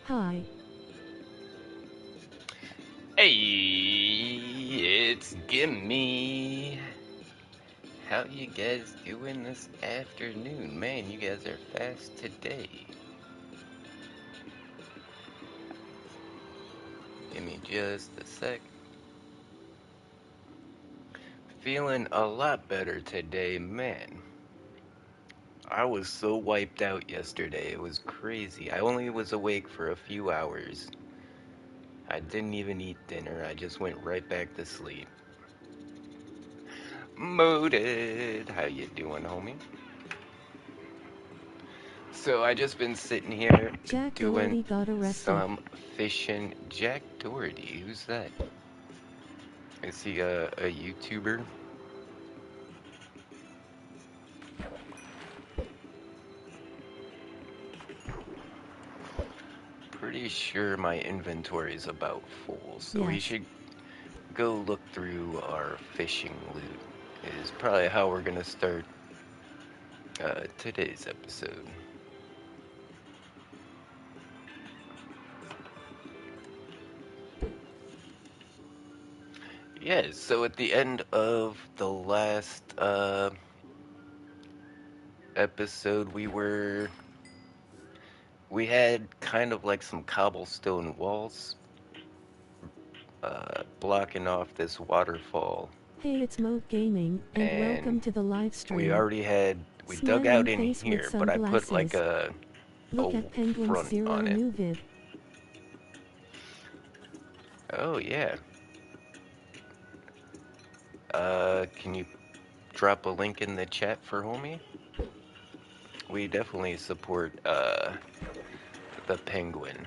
Hi. Hey, it's Gimme. How you guys doing this afternoon? Man, you guys are fast today. Give me just a sec. Feeling a lot better today, man. I was so wiped out yesterday. It was crazy. I only was awake for a few hours. I didn't even eat dinner. I just went right back to sleep. Moated. How you doing, homie? So I just been sitting here Jack doing Doherty got arrested. some fishing. Jack Doherty, who's that? Is he a YouTuber? Pretty sure my inventory is about full, so we Yes. should go look through our fishing loot. Is probably how we're gonna start today's episode. Yeah, so at the end of the last episode, we had kind of like some cobblestone walls blocking off this waterfall, Hey, it's Moat Gaming, and and welcome to the live we stream. already had we dug Smiling out in face with here, but I put like sunglasses. a Look at Penguin's front Zero on it. new vid. Oh yeah. Can you drop a link in the chat for homie? We definitely support the penguin.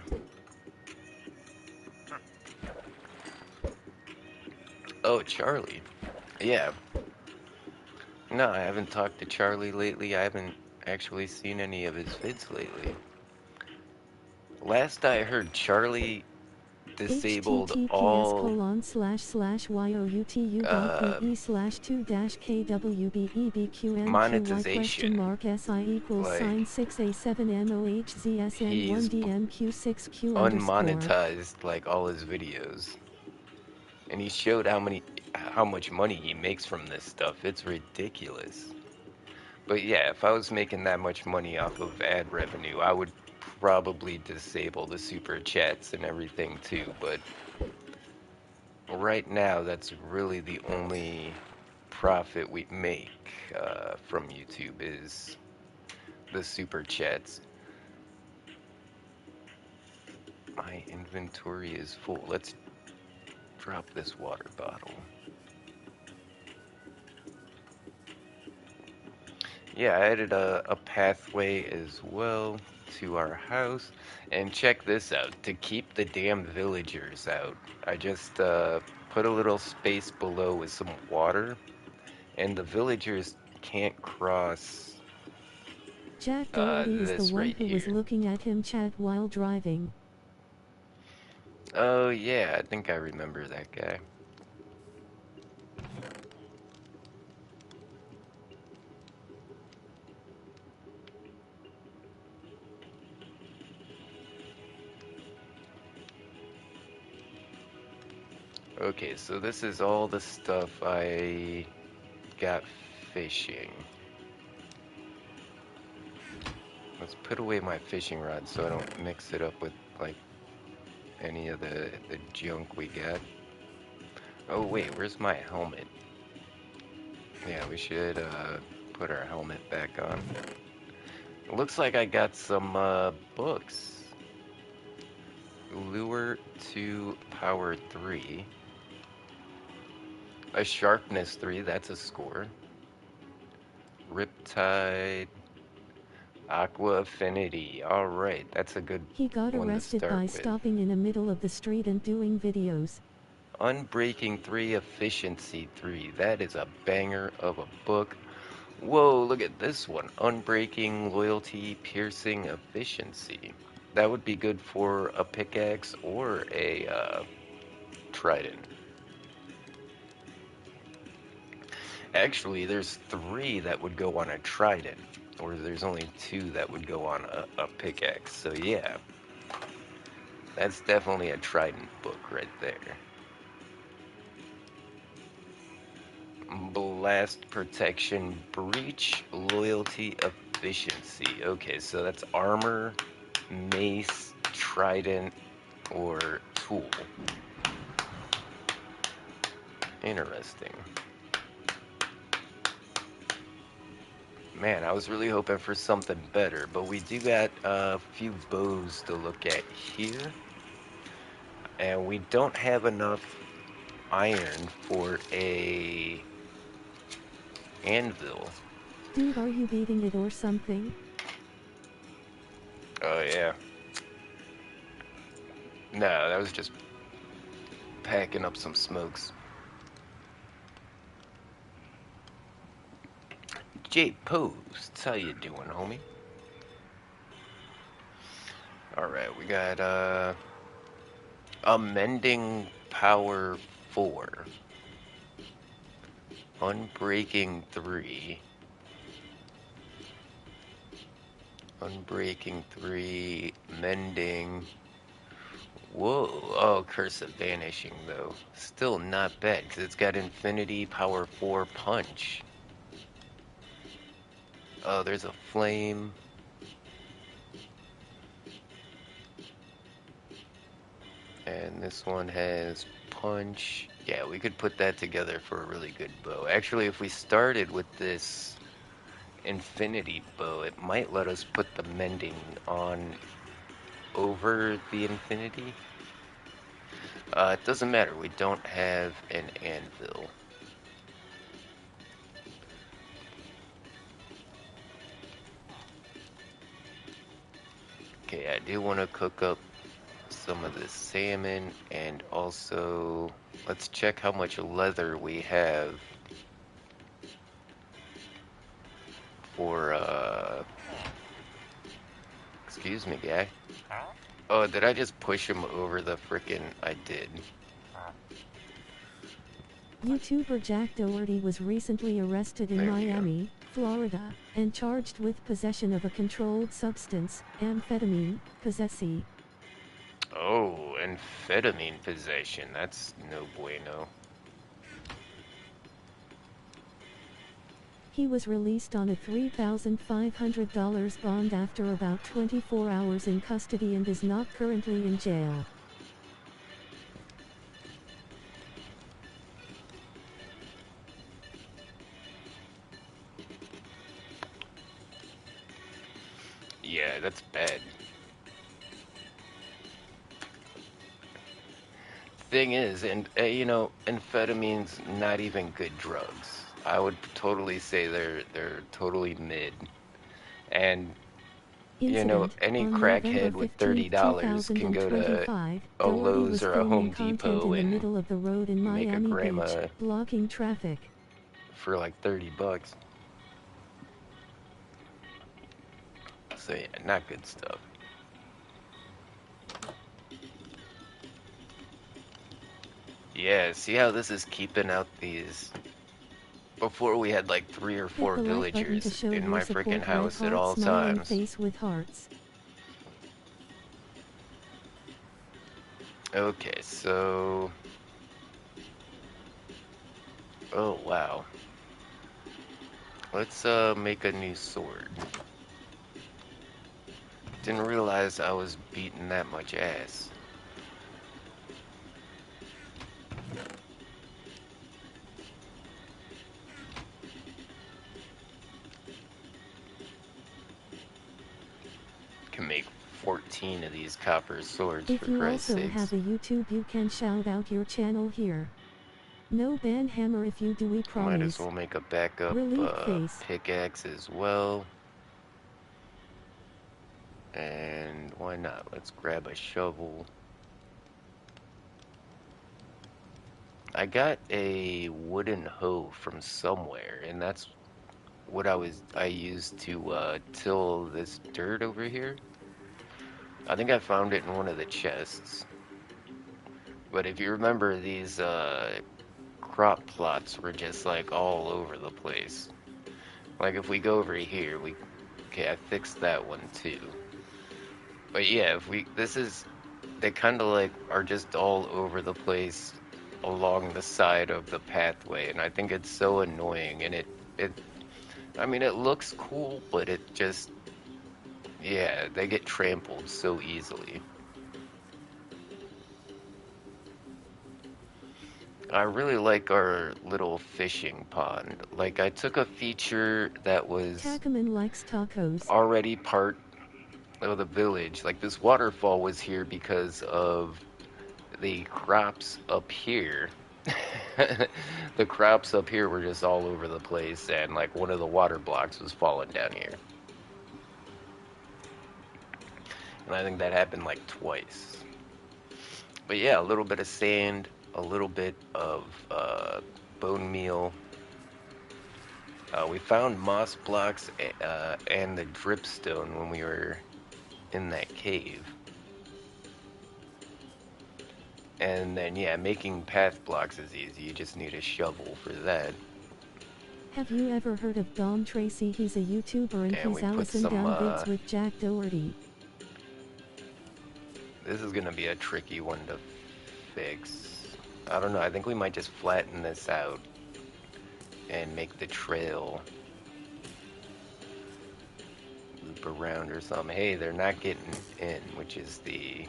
Oh, Charlie. Yeah. No, I haven't talked to Charlie lately. I haven't actually seen any of his vids lately. Last I heard, Charlie disabled https all colon slash slash uh, youtu.me slash 2 dash kwbebqnqy question monetization. mark si equals Like, sign 6a7mohzsn1 he's dmq6q underscore. unmonetized like all his videos, and he showed how much money he makes from this stuff. It's ridiculous. But yeah, if I was making that much money off of ad revenue, I would probably disable the super chats and everything too. But right now, that's really the only profit we make from YouTube is the super chats. My inventory is full. Let's drop this water bottle. Yeah, I added a pathway as well to our house. And check this out. To keep the damn villagers out, I just put a little space below with some water, and the villagers can't cross Jack Doherty is the this one right who was here. looking at him chat while driving. Oh yeah, I think I remember that guy. Okay, so this is all the stuff I got fishing. Let's put away my fishing rod so I don't mix it up with like any of the junk we got. Oh wait, where's my helmet? Yeah, we should put our helmet back on. It looks like I got some books. Lure to Power 3. A Sharpness 3, that's a score. Riptide. Aqua Affinity. Alright, that's a good He got one to arrested start by with. stopping in the middle of the street and doing videos. Unbreaking 3, Efficiency 3. That is a banger of a book. Whoa, look at this one. Unbreaking, Loyalty, Piercing, Efficiency. That would be good for a pickaxe or a trident. Actually, there's 3 that would go on a trident, or there's only 2 that would go on a pickaxe. So yeah, That's definitely a Trident book right there. Blast protection, breach, loyalty, efficiency. Okay, so that's armor, mace, trident, or tool. Interesting. Man, I was really hoping for something better, but we do got a few bows to look at here. And we don't have enough iron for a anvil. Dude, are you beating it or something? Oh, yeah. No, that was just packing up some smokes. J Post, how you doing, homie? Alright, we got Amending Power 4. Unbreaking 3. Unbreaking 3. Mending. Whoa. Oh, Curse of Vanishing, though. Still not bad, because it's got Infinity Power 4 Punch. Oh, there's a Flame. And this one has Punch. Yeah, we could put that together for a really good bow. Actually, if we started with this Infinity bow, it might let us put the Mending on over the Infinity. It doesn't matter, we don't have an anvil. Okay, I do want to cook up some of the salmon, and also let's check how much leather we have for excuse me, guy. Oh, did I just push him over the frickin'... I did. YouTuber Jack Doherty was recently arrested in There we go. Miami, Florida, and charged with possession of a controlled substance, amphetamine, possessi. Oh, amphetamine possession. That's no bueno. He was released on a $3,500 bond after about 24 hours in custody and is not currently in jail. Yeah, that's bad. Thing is, and you know, amphetamine's not even good drugs. I would totally say they're totally mid. And you know, Incident: any on November crackhead with 15, $30 can go to 2025, a Doherty Lowe's was or a filming Home content in Depot the and middle of the road in make a Miami Beach, grandma blocking traffic. for like $30. So yeah, not good stuff. Yeah, see how this is keeping out these... Before we had like 3 or Hit 4 the like button to villagers show in your my freaking support. Red house at heart all smiling times. face with hearts. Okay, so... Oh, wow. Let's make a new sword. Didn't realize I was beating that much ass. Can make 14 of these copper swords, If for you Christ's also sakes. have a YouTube, you can shout out your channel here. No ban hammer if you do, we Might as promise. well make a backup Relieved face. pickaxe as well. And why not? Let's grab a shovel. I got a wooden hoe from somewhere, and that's what I used to till this dirt over here. I think I found it in one of the chests. But if you remember, these crop plots were just like all over the place. Like if we go over here, okay, I fixed that one too. But yeah, if we, this is they kind of like are just all over the place along the side of the pathway, and I think it's so annoying. And it, I mean, it looks cool, but it just, yeah, they get trampled so easily. I really like our little fishing pond. Like, I took a feature that was Tacaman likes tacos. already part of the village. Like, this waterfall was here because of the crops up here. The crops up here were just all over the place, and like one of the water blocks was falling down here. And I think that happened like twice. But yeah, a little bit of sand, a little bit of bone meal. We found moss blocks and the dripstone when we were in that cave. And then, yeah, making path blocks is easy. You just need a shovel for that. Have you ever heard of Dom Tracy? He's a YouTuber and And he's we put Allison some, down vids with Jack Doherty. this is gonna be a tricky one to fix. I don't know, I think we might just flatten this out and make the trail loop around or something. Hey, they're not getting in, which is the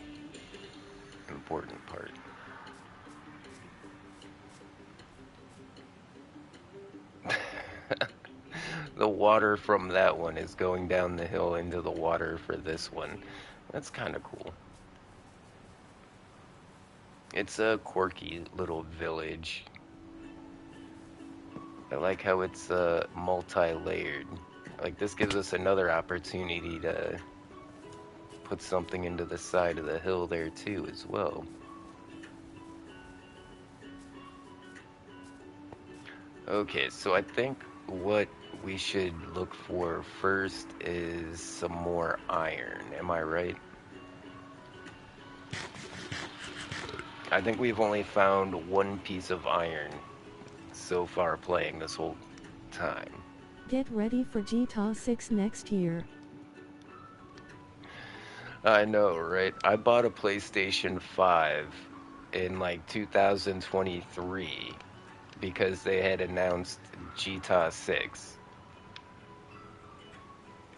important part. The water from that one is going down the hill into the water for this one. That's kind of cool. It's a quirky little village. I like how it's multi-layered. Like, this gives us another opportunity to put something into the side of the hill there too as well. Okay, so I think what we should look for first is some more iron. Am I right? I think we've only found one piece of iron so far playing this whole time. Get ready for GTA 6 next year. I know, right? I bought a PlayStation 5 in like 2023 because they had announced GTA 6.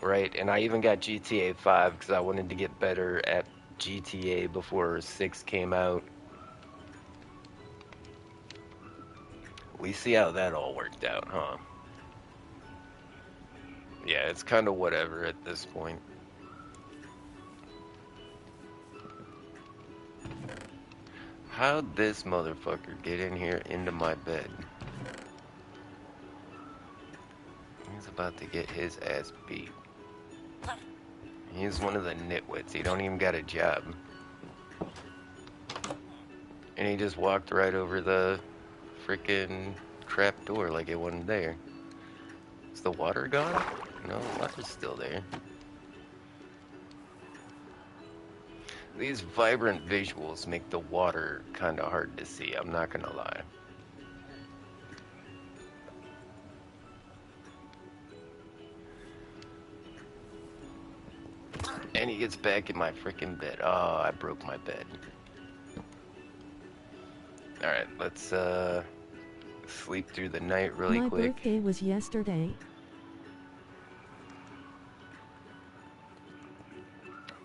Right? And I even got GTA 5 because I wanted to get better at GTA before 6 came out. We see how that all worked out, huh? Yeah, it's kind of whatever at this point. How'd this motherfucker get in here into my bed? He's about to get his ass beat. He's one of the nitwits. He don't even got a job. And he just walked right over the freaking trap door like it wasn't there. Is the water gone? No, the water's still there. These vibrant visuals make the water kind of hard to see, I'm not gonna lie. And he gets back in my freaking bed. Oh, I broke my bed. Alright, let's sleep through the night really My quick. birthday was yesterday.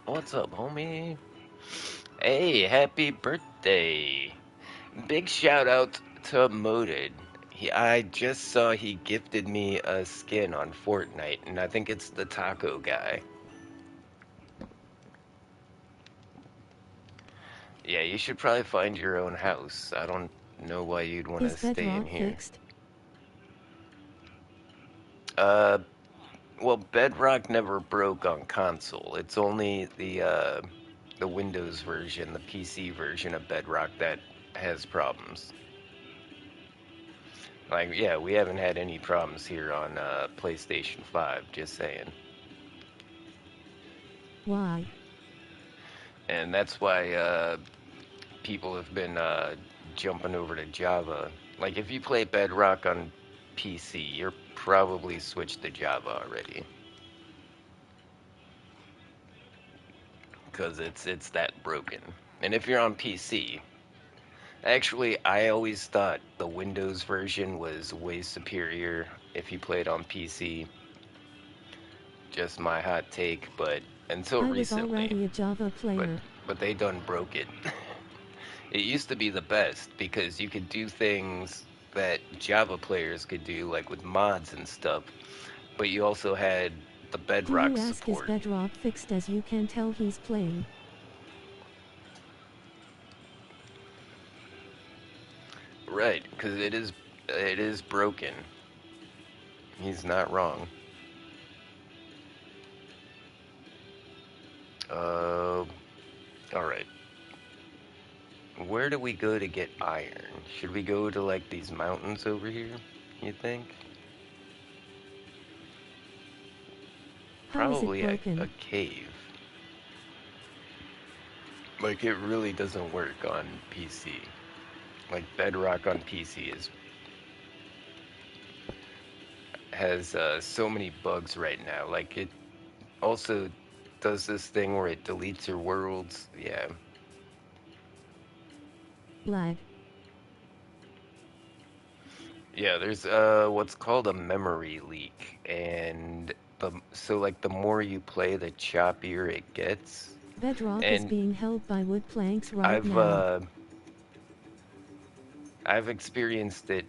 What's up, homie? Hey, happy birthday! Big shout out to Moded. I just saw he gifted me a skin on Fortnite, and I think it's the taco guy. Yeah, you should probably find your own house. I don't know why you'd want to Is stay in Bedrock here. fixed? Uh, well, Bedrock never broke on console. It's only the Windows version, the PC version of Bedrock that has problems. Like, yeah, we haven't had any problems here on PlayStation 5, just saying. Why? And that's why people have been jumping over to Java. Like, if you play Bedrock on PC, you're probably switched to Java already. Because it's that broken. And if you're on PC, actually, I always thought the Windows version was way superior if you played on PC. Just my hot take, but until I was recently. already a Java But player. but they done broke it. It used to be the best because you could do things that Java players could do, like with mods and stuff. But you also had the Do you Bedrock ask is support. Bedrock fixed as you can tell he's playing? Right, because it is broken. He's not wrong. Uh, all right. Where do we go to get iron? Should we go to like these mountains over here? You think? How is it Probably a broken? cave. Like it really doesn't work on PC. Like Bedrock on PC is has so many bugs right now. Like it also does this thing where it deletes your worlds. Yeah. Lag. Yeah, there's what's called a memory leak, and so like the more you play, the choppier it gets. Bedrock is And being held by wood planks right I've now. uh I've experienced it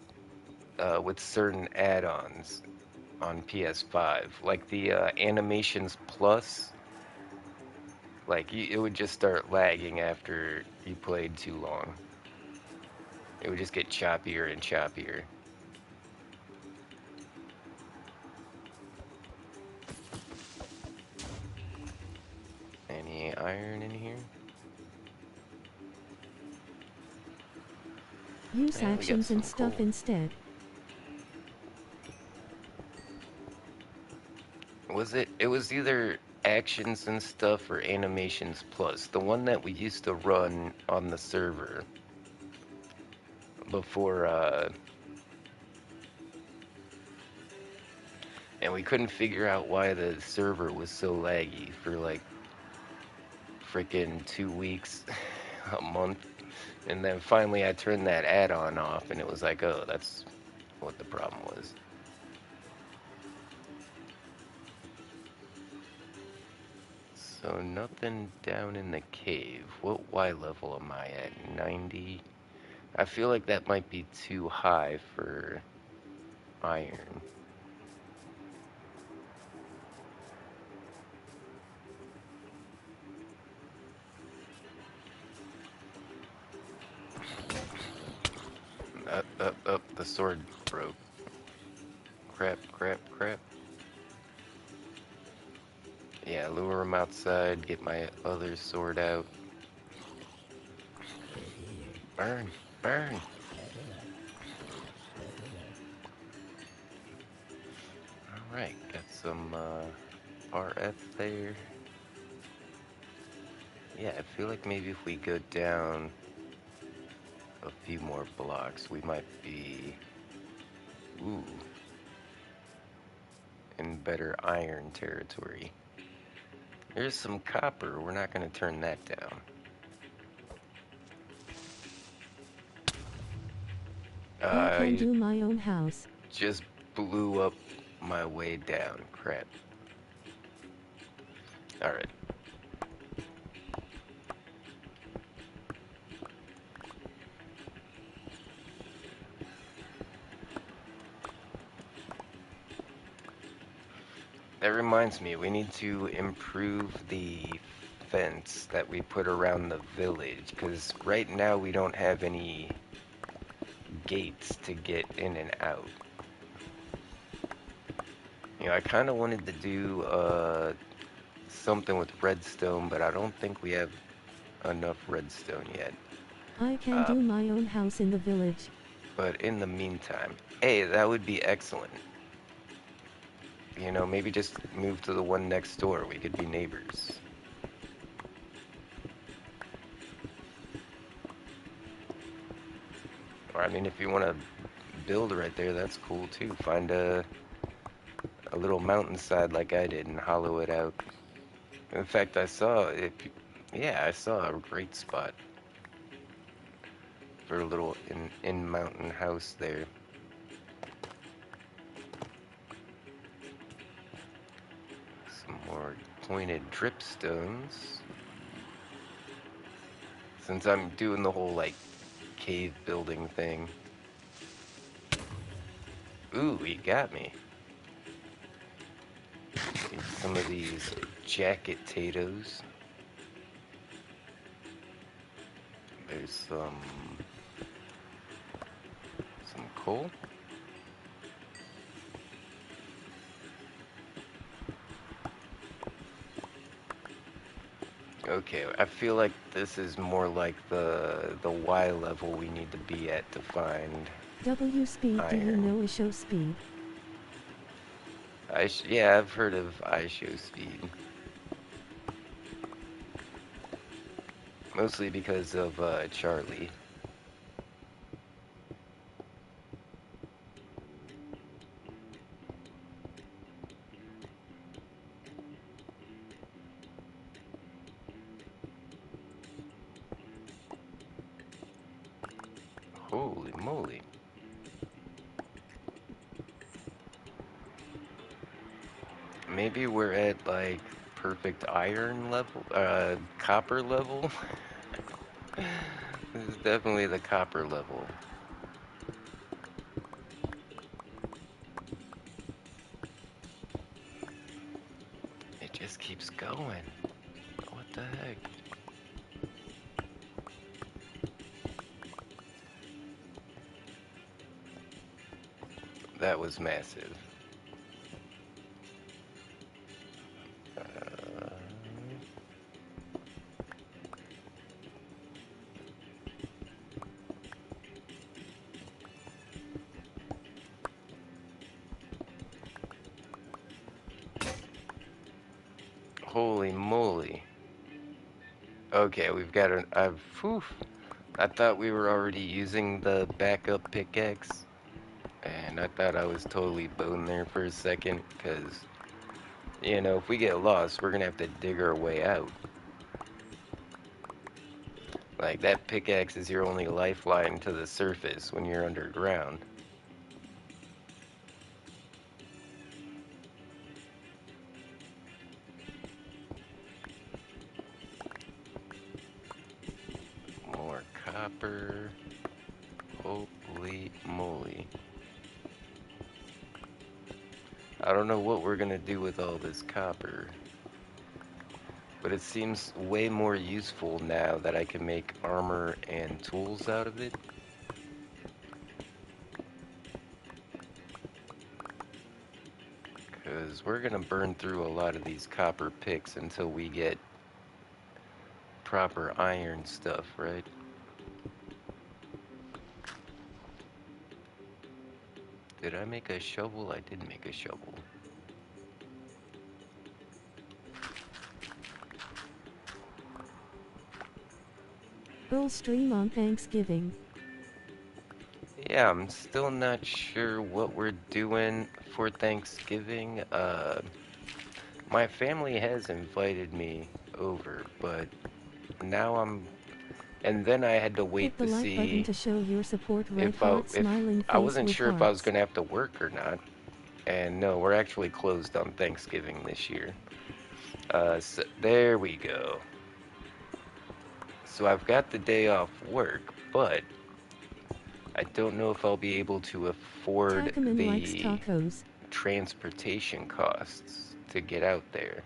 with certain add-ons on PS5, like the Animations Plus. Like it would just start lagging after you played too long. It would just get choppier and choppier. Any iron in here? Use Yeah, we got actions and some coal. stuff instead. It was either actions and stuff or animations plus. The one that we used to run on the server before, and we couldn't figure out why the server was so laggy for like freaking 2 weeks, a month. And then finally I turned that add-on off and it was like, oh, that's what the problem was. So nothing down in the cave. What Y level am I at? 90? I feel like that might be too high for iron. Up, the sword broke. Crap, crap, crap. Yeah, lure him outside, get my other sword out. Burn, burn. Alright, got some RF there. Yeah, I feel like maybe if we go down a few more blocks, we might be, ooh, in better iron territory. There's some copper, we're not going to turn that down. I can I do my own house. just blew up my way down. Crap. Alright. That reminds me, we need to improve the fence that we put around the village, because right now we don't have any gates to get in and out. You know, I kind of wanted to do something with redstone, but I don't think we have enough redstone yet. I can Uh, do my own house in the village. but in the meantime, hey, that would be excellent. You know, maybe just move to the one next door. We could be neighbors. Or, I mean, if you want to build right there, that's cool too. Find a little mountainside like I did and hollow it out. In fact, I saw if Yeah, I saw a great spot for a little in mountain house there. Some more pointed dripstones. Since I'm doing the whole like cave building thing. Ooh, he got me. Need some of these jacket potatoes. There's some coal. Okay, I feel like this is more like the Y level we need to be at to find W speed, do you iron. know ISO speed? Yeah, I've heard of ISO speed. Mostly because of Charlie. Holy moly. Maybe we're at like perfect iron level, copper level. This is definitely the copper level. It just keeps going. What the heck? That was massive. Uh, Holy moly. Okay, we've got an. Whew, I thought we were already using the backup pickaxe, and I thought I was totally boned there for a second, because, you know, if we get lost, we're gonna have to dig our way out. Like, that pickaxe is your only lifeline to the surface when you're underground. More copper. Holy moly. I don't know what we're gonna do with all this copper, but it seems way more useful now that I can make armor and tools out of it. Because we're gonna burn through a lot of these copper picks until we get proper iron stuff, right? Did I make a shovel? I did make a shovel. Full stream on Thanksgiving. Yeah, I'm still not sure what we're doing for Thanksgiving. My family has invited me over, but now and then I had to Hit wait the to like button see to show your support. Red if I heart, if smiling I face wasn't with sure if I was hearts. gonna have to work or not. And no, we're actually closed on Thanksgiving this year. So there we go. So I've got the day off work, but I don't know if I'll be able to afford Tacoman likes the tacos. transportation costs to get out there.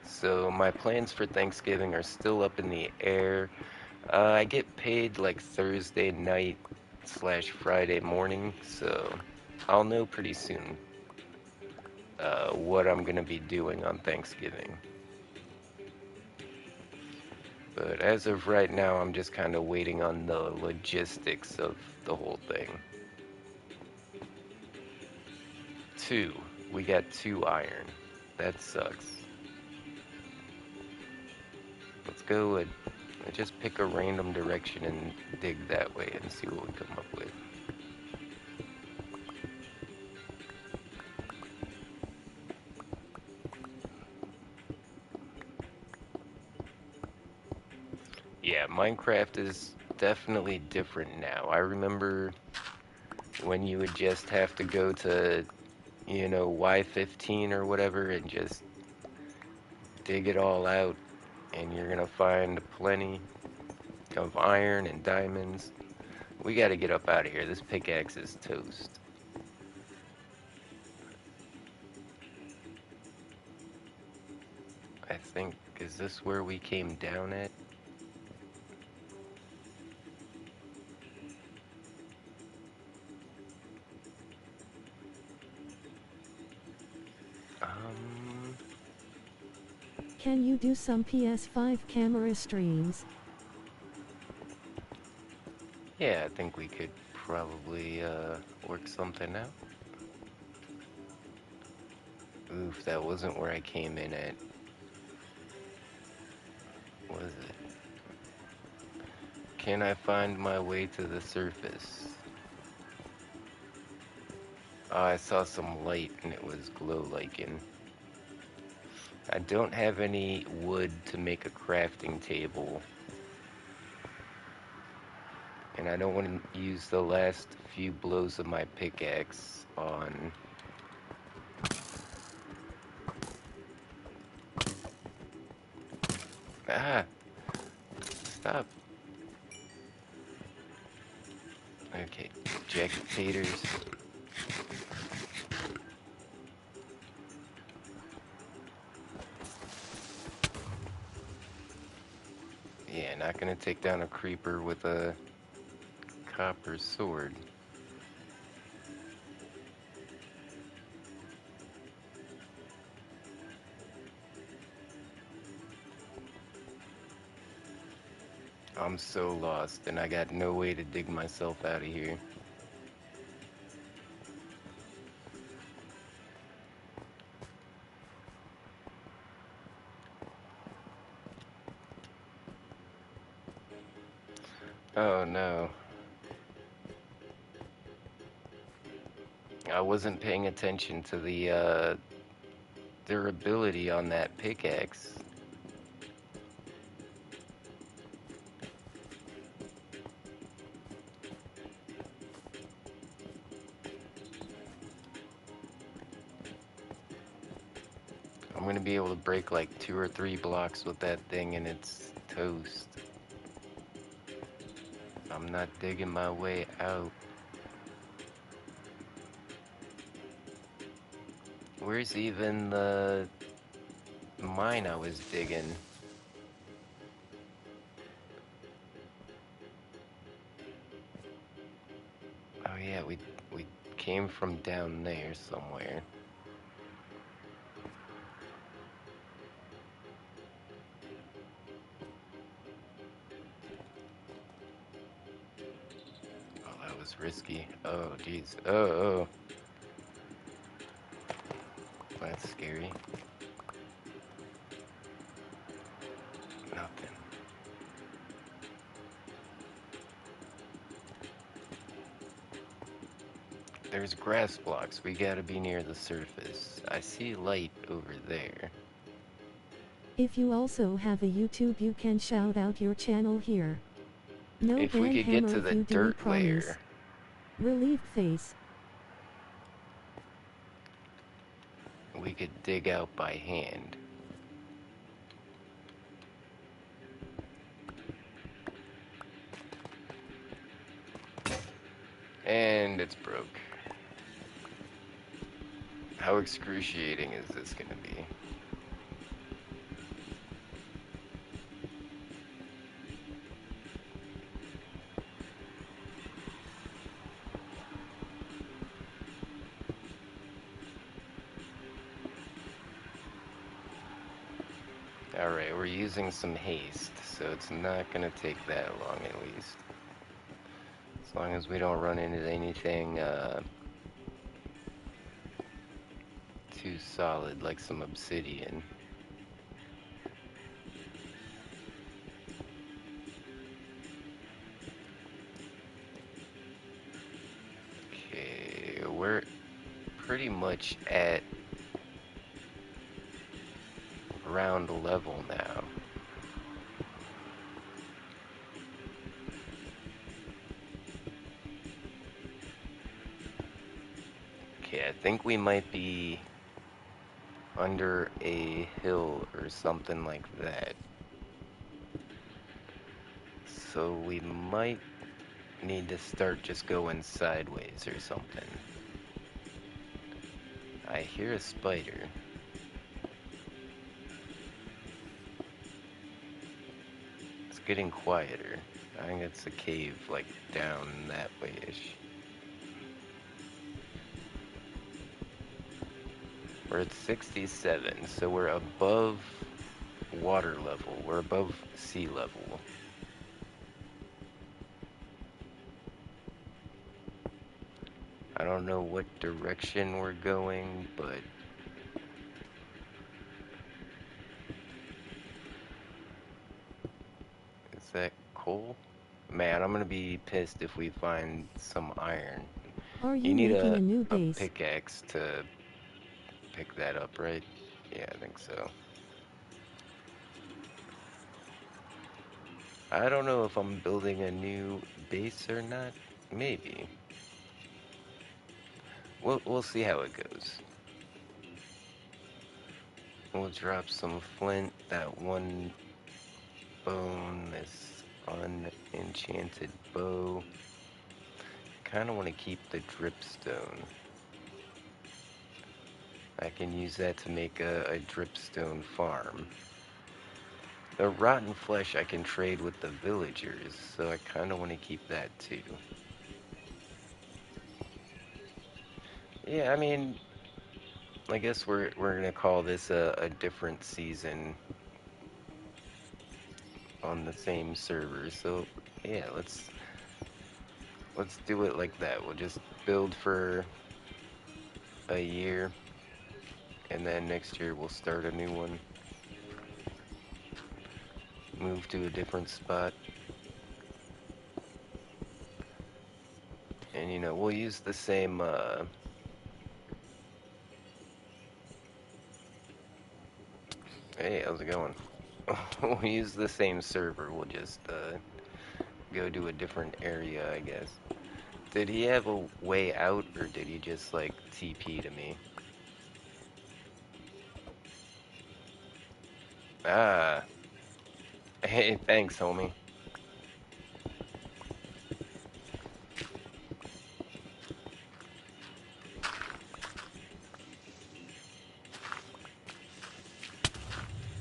So my plans for Thanksgiving are still up in the air. I get paid like Thursday night slash Friday morning, so I'll know pretty soon what I'm gonna be doing on Thanksgiving. But as of right now, I'm just kind of waiting on the logistics of the whole thing. 2. We got 2 iron. That sucks. Let's go and just pick a random direction and dig that way and see what we come up with. Yeah, Minecraft is definitely different now. I remember when you would just have to go to, Y15 or whatever and just dig it all out, and you're gonna find plenty of iron and diamonds. We gotta get up out of here. This pickaxe is toast. I think, is this where we came down at? Um, Can you do some PS5 camera streams? yeah, I think we could probably, work something out. Oof, that wasn't where I came in at, was it? Can I find my way to the surface? Oh, I saw some light and it was glow-liking. I don't have any wood to make a crafting table. And I don't want to use the last few blows of my pickaxe on... Ah! Stop. Okay, jacket taters. Yeah, not gonna take down a creeper with a copper sword. I'm so lost, and I got no way to dig myself out of here. Oh no. I wasn't paying attention to the durability on that pickaxe. I'm gonna be able to break like 2 or 3 blocks with that thing and it's toast. I'm not digging my way out. Where's even the mine I was digging? Oh yeah, we came from down there somewhere. Oh, that was risky. Oh jeez. Oh, that's scary. Nothing. There's grass blocks. We gotta be near the surface. I see light over there. If you also have a YouTube, you can shout out your channel here. No If we ban could get hammer to if the you do, we dirt promise. layer, Relieved face. we could dig out by hand. And it's broke. How excruciating is this gonna be? Alright, we're using some haste, so it's not gonna take that long at least. As long as we don't run into anything too solid like some obsidian. Okay, we're pretty much at ground level now. think we might be under a hill or something like that. So we might need to start just going sideways or something. I hear a spider. It's getting quieter. I think it's a cave, like, down that way-ish. We're at 67, so we're above water level. We're above sea level. I don't know what direction we're going, but is that coal? Man, I'm gonna be pissed if we find some iron. Are You you need making a, a new a base? pickaxe to pick that up, right? Yeah, I think so. I don't know if I'm building a new base or not. Maybe. We'll see how it goes. We'll drop some flint, that one bone, this unenchanted bow. Kinda wanna keep the dripstone. I can use that to make a dripstone farm. The rotten flesh I can trade with the villagers, so I kinda wanna keep that too. Yeah, I mean, I guess we're gonna call this a different season on the same server. So yeah, let's do it like that. We'll just build for a year, and then next year we'll start a new one. Move to a different spot, and we'll use the same. Hey, how's it going? We'll use the same server. We'll just go to a different area, I guess. Did he have a way out, or did he just like TP to me? Ah, hey, thanks, homie.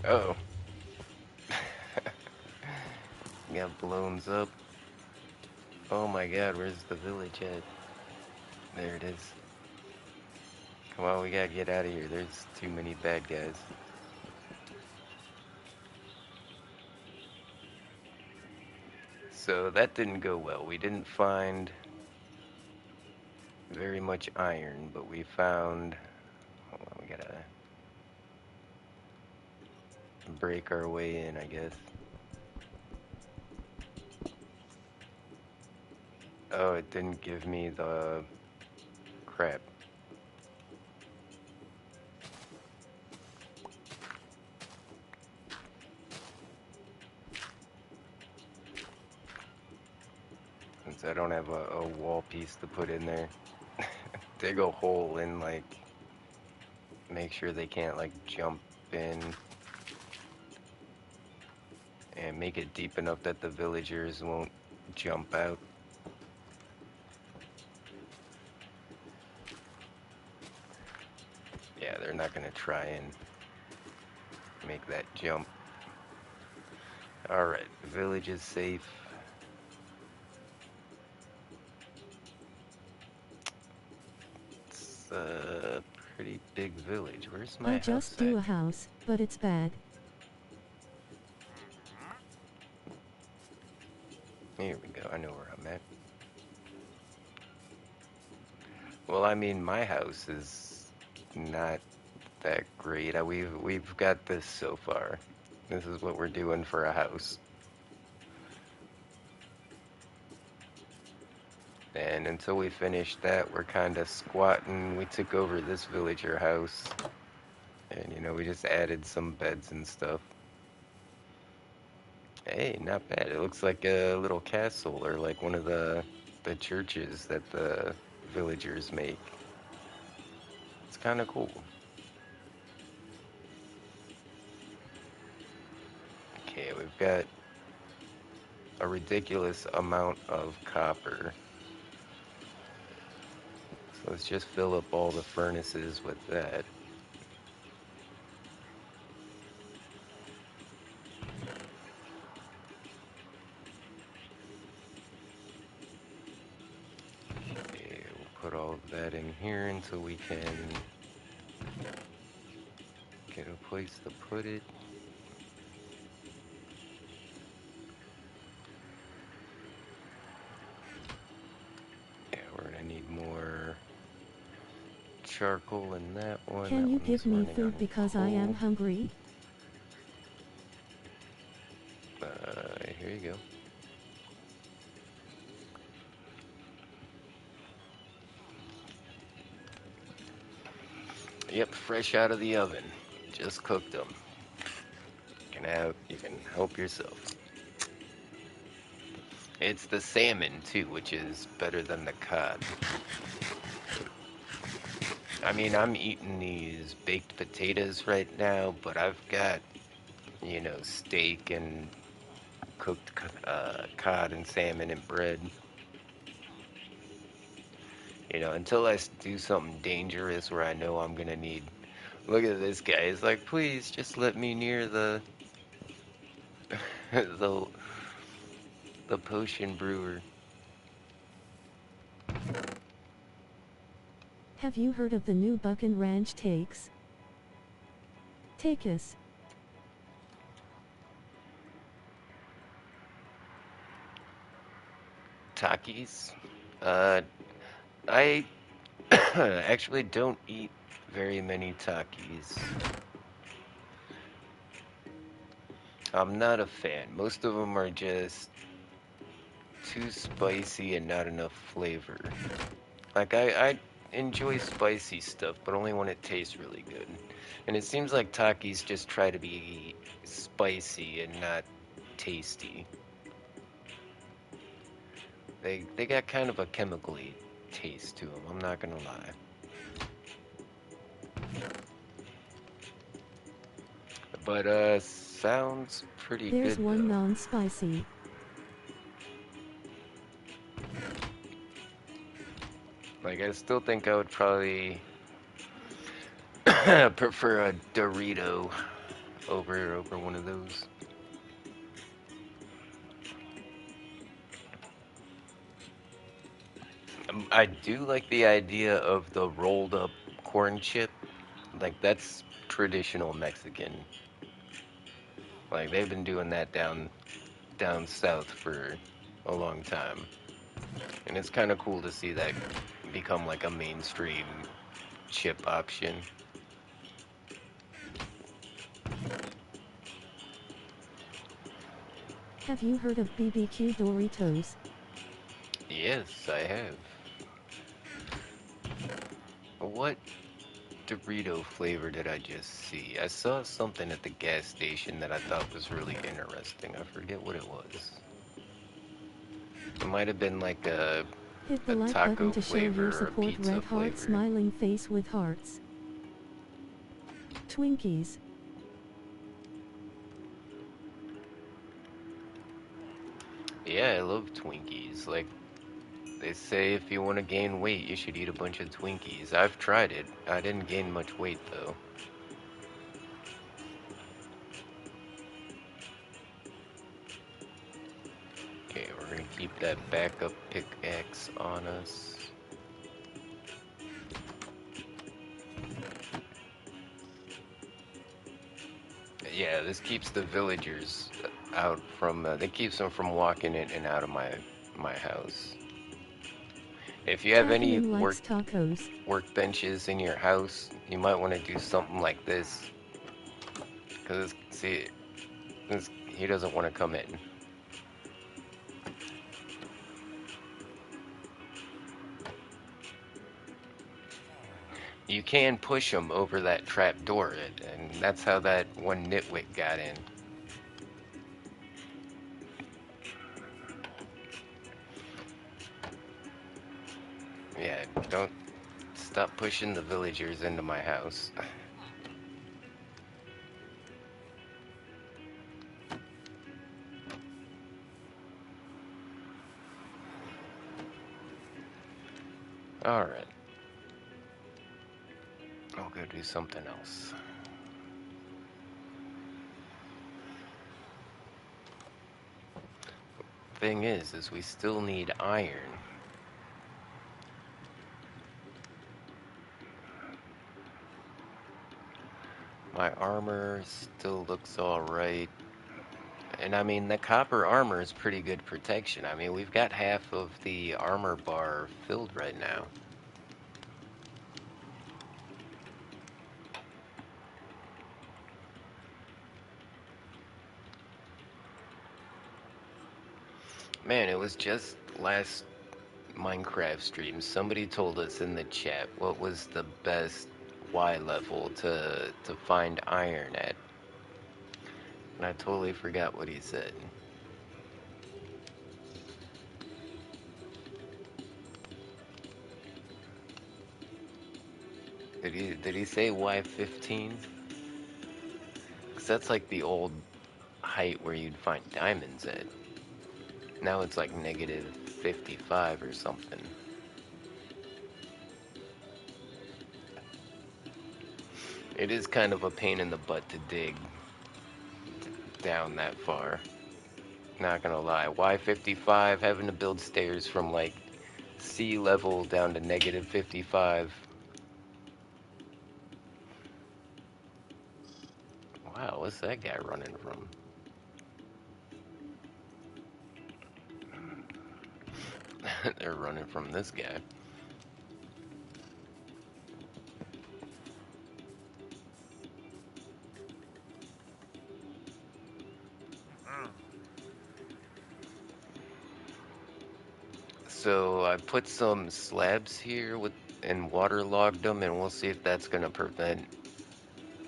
Oh, got blown up. Oh my god, where's the village at? There it is. Come on, we gotta get out of here. There's too many bad guys. So that didn't go well. We didn't find very much iron, but we found. Hold on, we gotta break our way in, I guess. Oh, it didn't give me the crap. Since I don't have a wall piece to put in there. Dig a hole and, like, make sure they can't, like, jump in. And make it deep enough that the villagers won't jump out. Yeah, they're not gonna try and make that jump. Alright, the village is safe. It's a pretty big village. Where's my I just house do at? a house, but it's bad. Here we go, I know where I'm at. Well, I mean, my house is not that great. We've got this so far. This is what we're doing for a house. And until we finish that, we're kind of squatting. We took over this villager house. And, we just added some beds and stuff. Hey, not bad. It looks like a little castle or like one of the churches that the villagers make. kind of cool. Okay, we've got a ridiculous amount of copper. So let's just fill up all the furnaces with that. Okay, we'll put all of that in here until we can get a place to put it. Yeah, we're gonna need more charcoal in that one. Can That you one's give me running food on because I am coal. hungry? Here you go. Yep, fresh out of the oven. Just cooked them. You can help yourself. It's the salmon too, which is better than the cod. I mean, I'm eating these baked potatoes right now, but I've got, steak and cooked cod and salmon and bread. Until I do something dangerous where I know I'm gonna need. Look at this guy. He's like, please just let me near the the the potion brewer. Have you heard of the new Buckin Ranch takes? Takes. Takis. I actually don't eat very many Takis. I'm not a fan. Most of them are just too spicy and not enough flavor. Like, I enjoy spicy stuff, but only when it tastes really good. And it seems like Takis just try to be spicy and not tasty. They got kind of a chemically taste to them, I'm not gonna lie. But, sounds pretty There's good one though. non-spicy. Like, I still think I would probably prefer a Dorito over one of those. I do like the idea of the rolled up corn chip. Like, that's traditional Mexican. Like, they've been doing that down south for a long time. And it's kind of cool to see that become like a mainstream chip option. Have you heard of BBQ Doritos? Yes, I have. What Dorito flavor did I just see? I saw something at the gas station that I thought was really interesting. I forget what it was. It might have been like Hit the a like button taco to show your flavor or a support. pizza Red heart flavor. smiling face with hearts. Twinkies. Yeah, I love Twinkies. Like, they say if you want to gain weight, you should eat a bunch of Twinkies. I've tried it. I didn't gain much weight though. Okay, we're gonna keep that backup pickaxe on us. Yeah, this keeps the villagers out from. That keeps them from walking in and out of my house. If you have any Jacqueline likes tacos. workbenches in your house, you might want to do something like this. Cause see, he doesn't want to come in. You can push him over that trap door, and that's how that one nitwit got in. Yeah, don't Stop pushing the villagers into my house. Alright. I'll go do something else. Thing is we still need iron. My armor still looks alright. And I mean, the copper armor is pretty good protection. I mean, we've got half of the armor bar filled right now. Man, it was just last Minecraft stream. Somebody told us in the chat what was the best Y level to find iron at. And I totally forgot what he said. Did he say Y15? Because that's like the old height where you'd find diamonds at. Now it's like negative 55 or something. It is kind of a pain in the butt to dig down that far. Not gonna lie. Y55, having to build stairs from like sea level down to negative 55. Wow, what's that guy running from? They're running from this guy. So I put some slabs here and waterlogged them, and we'll see if that's gonna prevent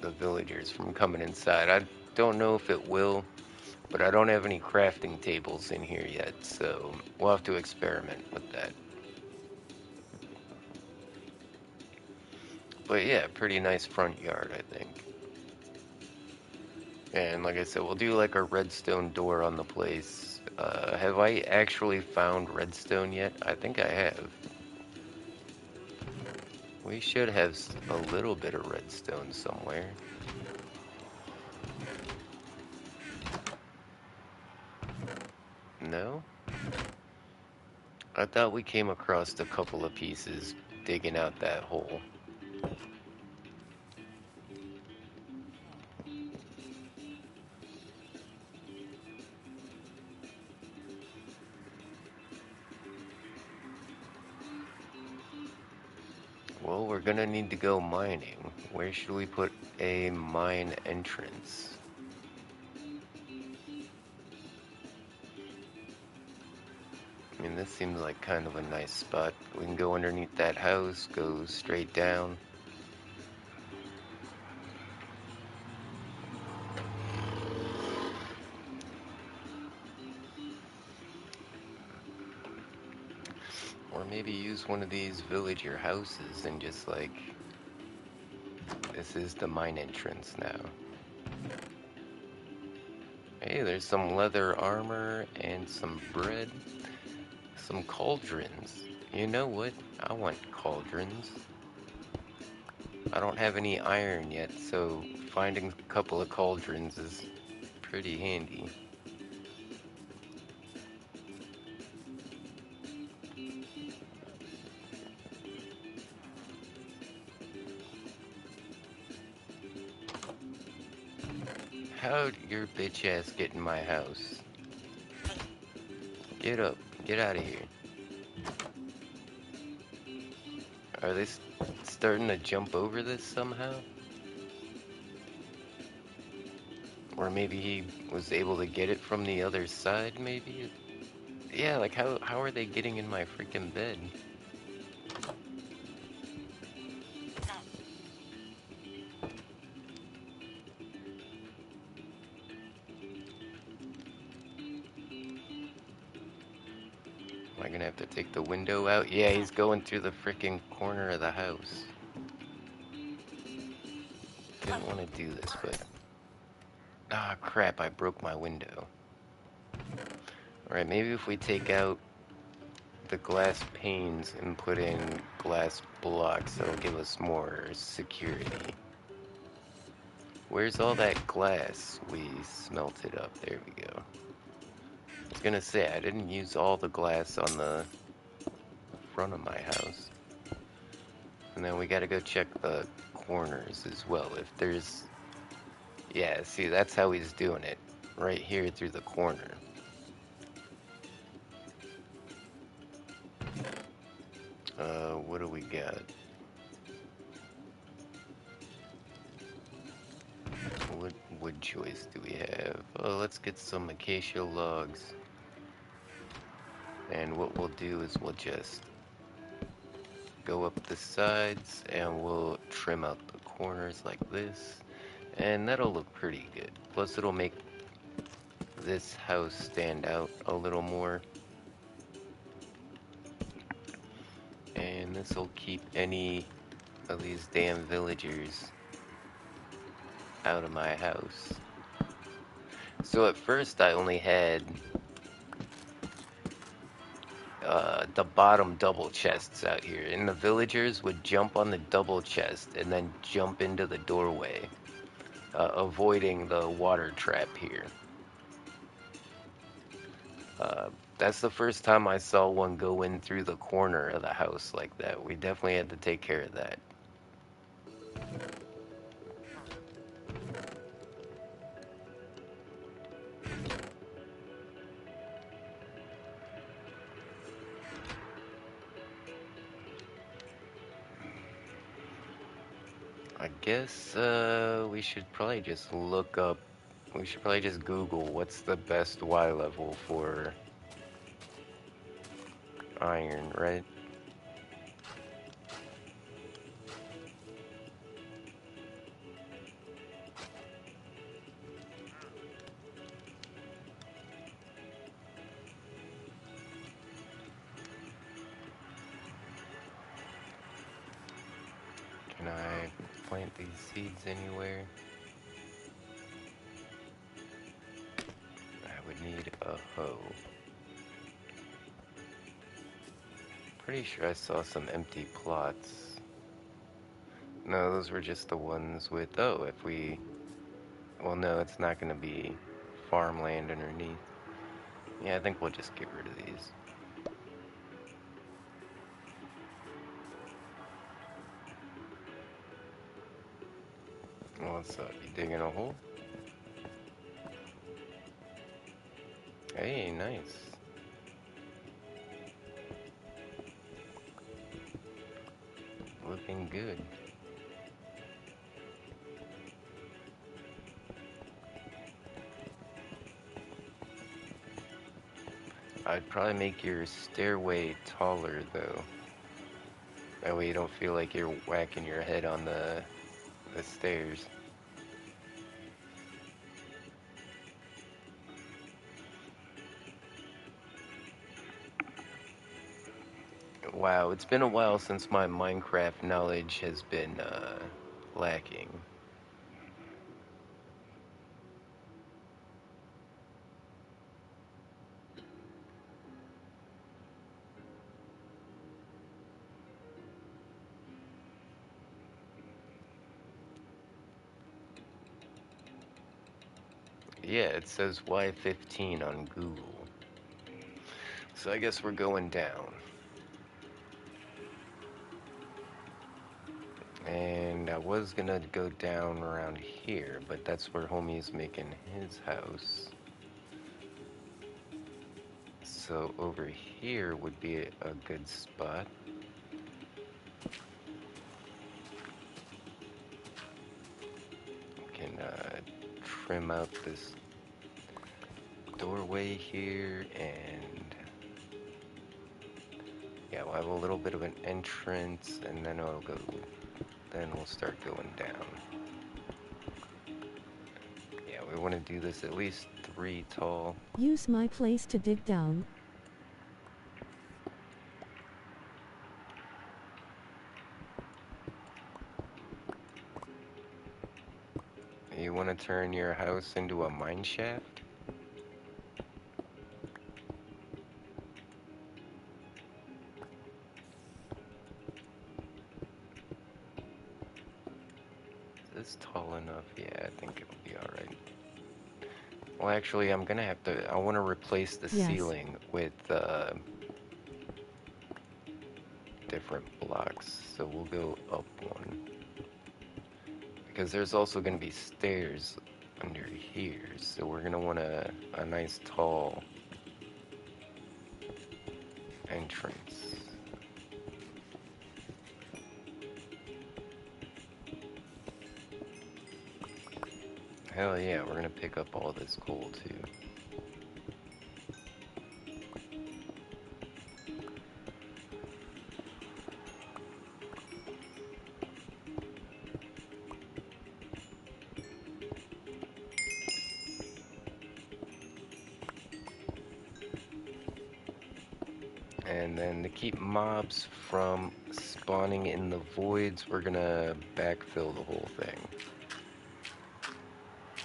the villagers from coming inside. I don't know if it will, but I don't have any crafting tables in here yet, so we'll have to experiment with that. But yeah, pretty nice front yard, I think. And like I said, we'll do like a redstone door on the place. Have I actually found redstone yet? I think I have. We should have a little bit of redstone somewhere. No? I thought we came across a couple of pieces digging out that hole. Well, we're gonna need to go mining. Where should we put a mine entrance? I mean, this seems like kind of a nice spot. We can go underneath that house, go straight down. Or maybe use one of these villager houses and just like, this is the mine entrance now. Hey, there's some leather armor and some bread. Some cauldrons. You know what? I want cauldrons. I don't have any iron yet, so finding a couple of cauldrons is pretty handy. How'd your bitch ass get in my house? Get up. Get out of here. Are they starting to jump over this somehow? Or maybe he was able to get it from the other side, maybe? Yeah, like how are they getting in my freaking bed? Am I gonna have to take the window out? Yeah, he's going through the freaking corner of the house. Didn't want to do this, but... Ah, crap, I broke my window. Alright, maybe if we take out the glass panes and put in glass blocks, that'll give us more security. Where's all that glass we smelted up? There we go. I was gonna say, I didn't use all the glass on the front of my house. And then we gotta go check the corners as well. If there's... Yeah, see, that's how he's doing it. Right here through the corner. What do we got? What wood choice do we have? Oh, let's get some acacia logs. And what we'll do is we'll just go up the sides and we'll trim out the corners like this. And that'll look pretty good. Plus it'll make this house stand out a little more. And this will keep any of these damn villagers out of my house. So at first I only had the bottom double chests out here, and the villagers would jump on the double chest and then jump into the doorway, avoiding the water trap here. That's the first time I saw one go in through the corner of the house like that. We definitely had to take care of that. I guess we should probably just look up, we should probably just Google what's the best Y level for iron, right? Can I plant these seeds anywhere? I would need a hoe. Pretty sure I saw some empty plots. No, those were just the ones with, oh, if we, well, no, it's not going to be farmland underneath. Yeah, I think we'll just get rid of these. What's up? You digging a hole? Hey, nice. Looking good. I'd probably make your stairway taller, though. That way you don't feel like you're whacking your head on the stairs. Wow, it's been a while since my Minecraft knowledge has been, lacking. Yeah, it says Y15 on Google. So I guess we're going down. And I was gonna go down around here, but that's where homie's making his house. So over here would be a good spot. Can trim out this doorway here, and yeah, we'll have a little bit of an entrance, and then I'll go. Then we'll start going down. Yeah, we want to do this at least 3 tall. Use my place to dig down. turn your house into a mine shaft? Is this tall enough? Yeah, I think it'll be alright. Well, actually, I'm gonna have to... I want to replace the Yes. ceiling with different blocks, so we'll go up one. Because there's also gonna be stairs under here, so we're gonna want a nice tall entrance. Hell yeah, we're gonna pick up all this coal too. And then to keep mobs from spawning in the voids, we're gonna backfill the whole thing.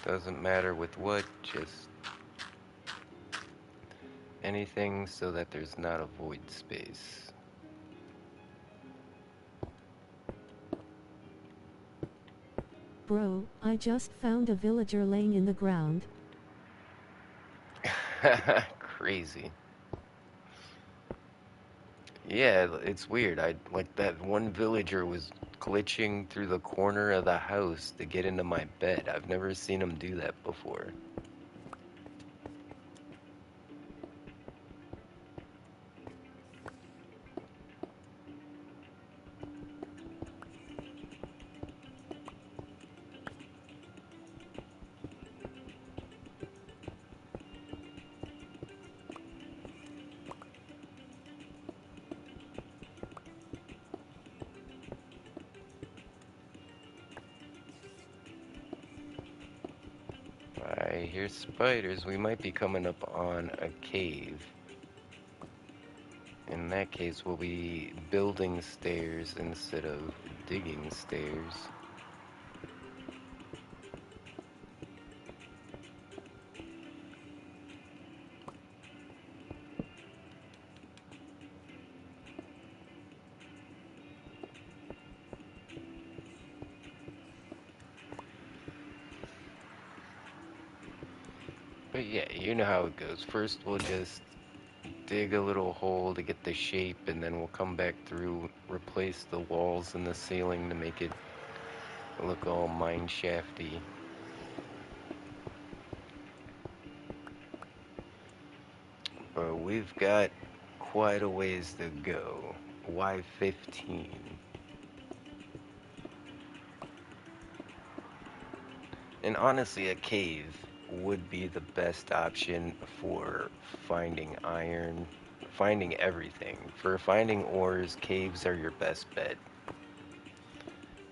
Doesn't matter with what, just anything so that there's not a void space. Bro, I just found a villager laying in the ground. Crazy. Yeah, it's weird. I like that one villager was glitching through the corner of the house to get into my bed. I've never seen him do that before. I hear spiders. We might be coming up on a cave. In that case, we'll be building stairs instead of digging stairs. But yeah, you know how it goes. First, we'll just dig a little hole to get the shape, and then we'll come back through, replace the walls and the ceiling to make it look all mine shafty. But we've got quite a ways to go. Why 15? And honestly, a cave would be the best option for finding iron, finding everything. For finding ores, caves are your best bet.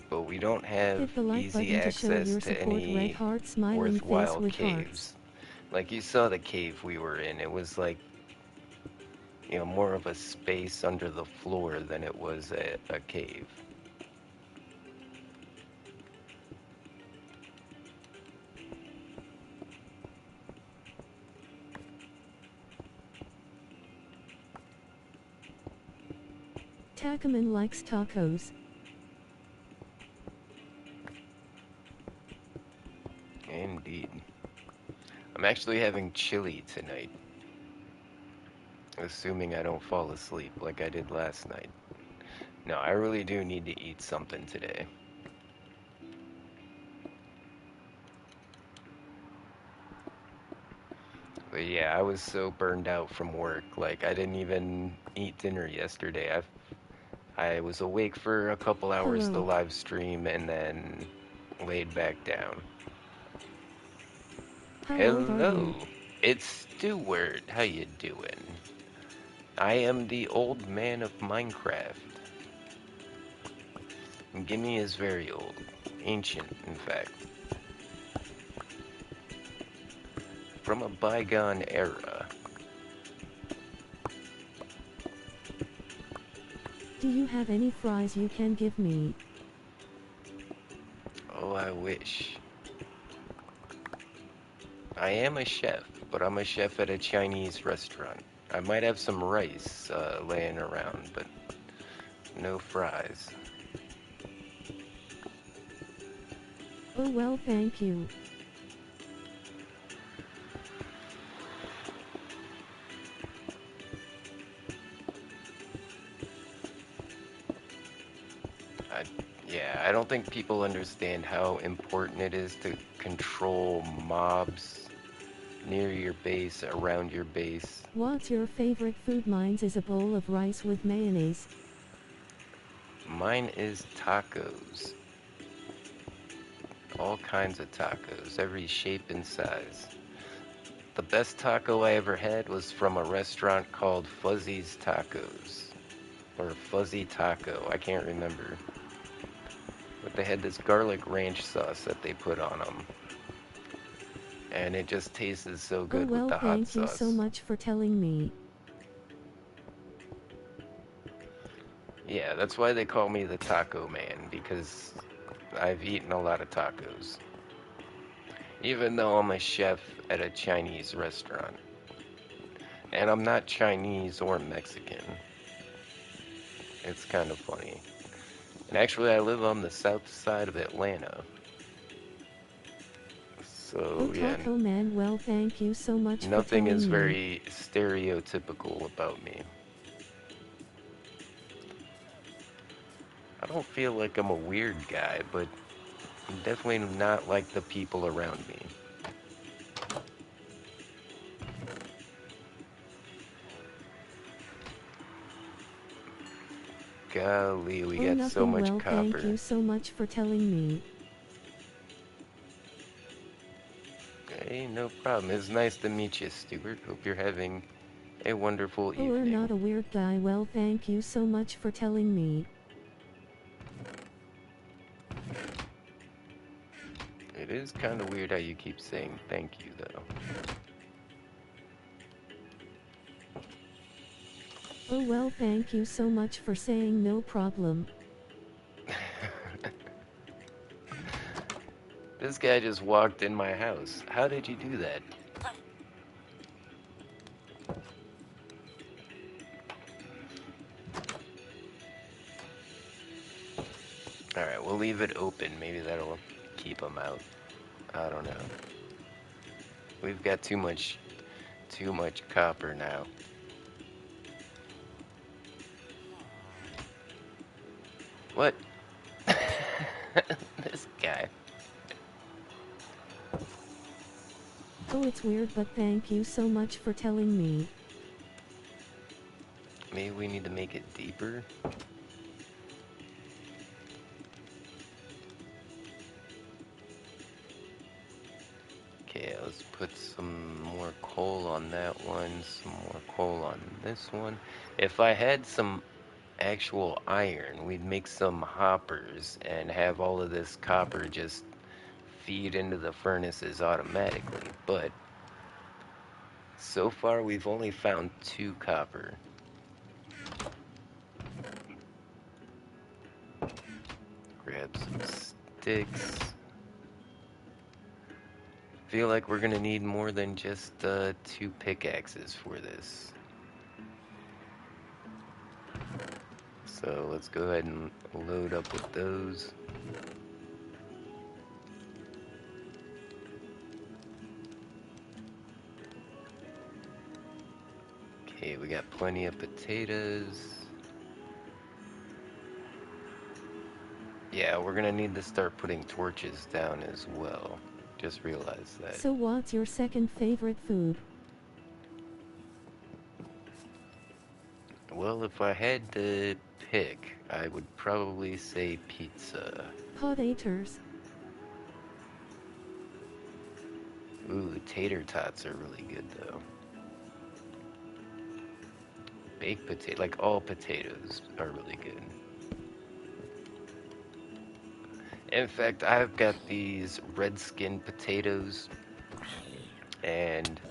But we don't have Hit the like easy button to show access your to support. Red any heart smiling face worthwhile with hearts. caves. Like you saw the cave we were in, it was like, you know, more of a space under the floor than it was a cave. Takaman likes tacos. Indeed. I'm actually having chili tonight, assuming I don't fall asleep like I did last night. No, I really do need to eat something today. But yeah, I was so burned out from work. Like, I didn't even eat dinner yesterday. I was awake for a couple hours to Hello. live stream and then laid back down. How old are you? Hello, it's Stewart. How you doing? I am the old man of Minecraft. Gimme is very old. Ancient, in fact. From a bygone era. Do you have any fries you can give me? Oh, I wish. I am a chef, but I'm a chef at a Chinese restaurant. I might have some rice laying around, but no fries. Oh well, thank you. I, yeah, I don't think people understand how important it is to control mobs near your base, around your base. What's your favorite food? Mine is a bowl of rice with mayonnaise. Mine is tacos. All kinds of tacos, every shape and size. The best taco I ever had was from a restaurant called Fuzzy's Tacos. Or Fuzzy Taco, I can't remember. But they had this garlic ranch sauce that they put on them. And it just tasted so Oh good with well, the hot thank you so sauce. much for telling me. Yeah, that's why they call me the Taco Man, because I've eaten a lot of tacos. Even though I'm a chef at a Chinese restaurant. And I'm not Chinese or Mexican. It's kind of funny. And actually, I live on the south side of Atlanta. Oh So, yeah, Taco Man, well thank you so much for nothing is telling me. very stereotypical about me. I don't feel like I'm a weird guy, but I'm definitely not like the people around me. Golly, we Oh got so nothing, much well thank copper. you so much for telling me. Hey, no problem. It's nice to meet you, Stuart. Hope you're having a wonderful Oh, you're evening. not a weird guy, well thank you so much for telling me. It is kind of weird how you keep saying thank you, though. Oh well thank you so much for saying no problem. This guy just walked in my house. How did you do that? Alright, we'll leave it open. Maybe that'll keep him out. I don't know. We've got too much copper now. What? This guy. Oh it's weird but thank you so much for telling me. Maybe we need to make it deeper? Okay, let's put some more coal on that one, some more coal on this one. If I had some actual iron, we'd make some hoppers and have all of this copper just feed into the furnaces automatically. But so far, we've only found 2 copper. Grab some sticks. Feel like we're gonna need more than just 2 pickaxes for this. So let's go ahead and load up with those. Okay, we got plenty of potatoes. Yeah, we're gonna need to start putting torches down as well. Just realized that. So what's your second favorite food? Well, if I had to pick, I would probably say pizza. Potatoes. Ooh, tater tots are really good though. Baked potato, like all potatoes are really good. In fact, I've got these red skin potatoes, and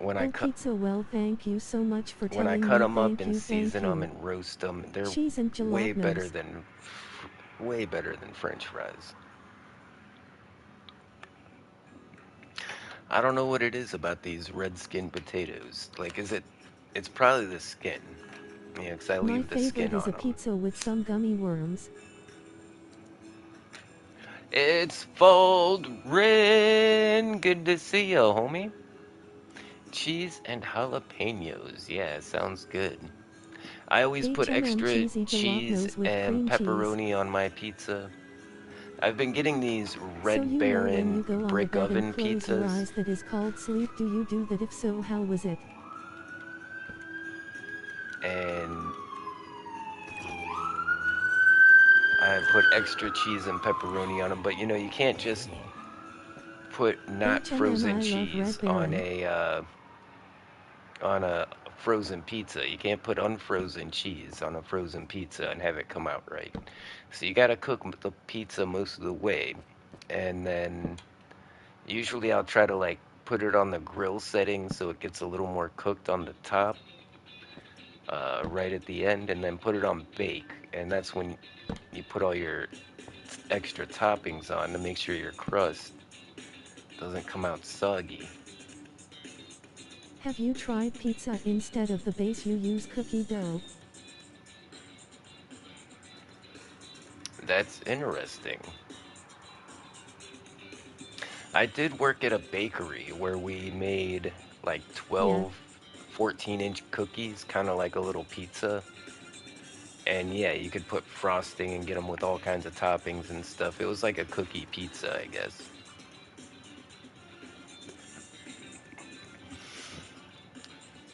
when I Oh cut pizza, well thank you so much for when I telling cut me, them up thank and you, season thank them you. and roast them, they're Cheese and way better gelatinous. than way better than French fries. I don't know what it is about these red skin potatoes. Like, is it? It's probably the skin. Yeah, 'cause I My leave the favorite skin is on a them. pizza with some gummy worms. It's Foldrin. Good to see you, homie. Cheese and jalapenos. Yeah, sounds good. I always put HMM extra cheesy cheese jalapenos with and cream cheese. pepperoni on my pizza. I've been getting these So Red you know when you Baron go on the brick bed and oven close your pizzas. eyes that is called sleep, do you do that? If so, how was it? And I put extra cheese and pepperoni on them, but you know, you can't just put not HMM frozen I love cheese Red Baron. on a frozen pizza. You can't put unfrozen cheese on a frozen pizza and have it come out right. So you gotta cook the pizza most of the way, and then usually I'll try to like put it on the grill setting so it gets a little more cooked on the top, right at the end, and then put it on bake, and that's when you put all your extra toppings on to make sure your crust doesn't come out soggy. Have you tried pizza instead of the base you use cookie dough? That's interesting. I did work at a bakery where we made like Yeah. 12, 14-inch cookies, kind of like a little pizza. And yeah, you could put frosting and get them with all kinds of toppings and stuff. It was like a cookie pizza, I guess.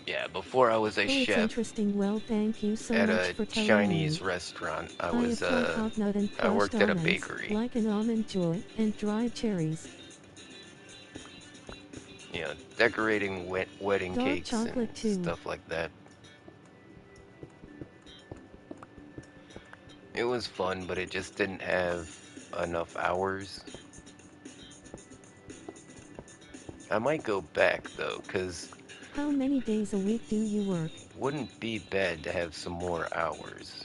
Yeah, before I was a Oh, it's chef interesting. Well, thank you so at much a for telling me. Chinese restaurant. I apply hot nut and I crushed worked at a almonds, bakery. like an almond joy, and dried cherries. You know, decorating wedding Dark cakes and chocolate too. stuff like that. It was fun, but it just didn't have enough hours. I might go back though, 'cause How many days a week do you work? wouldn't be bad to have some more hours.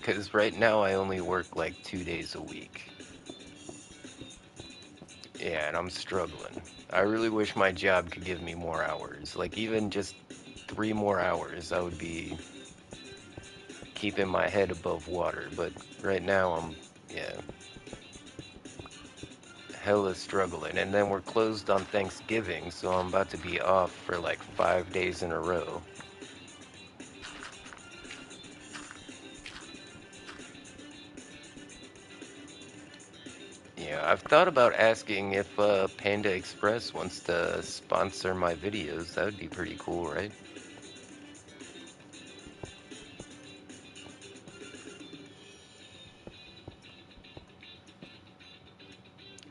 'Cause right now I only work like 2 days a week. Yeah, and I'm struggling. I really wish my job could give me more hours. Like even just 3 more hours, I would be keeping my head above water. But right now yeah, hella struggling. And then we're closed on Thanksgiving, so I'm about to be off for like 5 days in a row. Yeah, I've thought about asking if Panda Express wants to sponsor my videos. That would be pretty cool, right?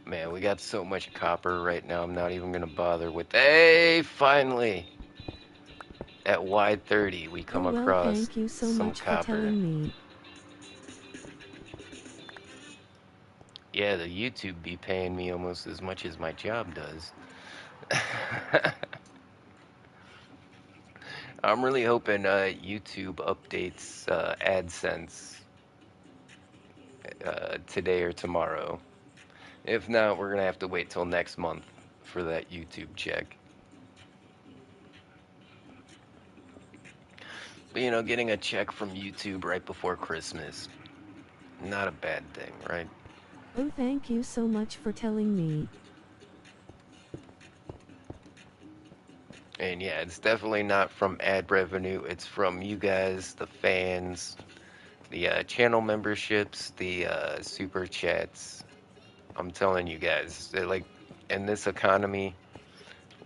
Man, we got so much copper right now, I'm not even gonna bother with. Hey, finally! At Y30, we Oh come well, across thank you so some much for copper. telling me. Yeah, the YouTube be paying me almost as much as my job does. I'm really hoping YouTube updates AdSense today or tomorrow. If not, we're gonna have to wait till next month for that YouTube check. But you know, getting a check from YouTube right before Christmas, not a bad thing, right? Oh, thank you so much for telling me. And yeah, it's definitely not from ad revenue. It's from you guys, the fans, the channel memberships, the super chats. I'm telling you guys, they're like in this economy,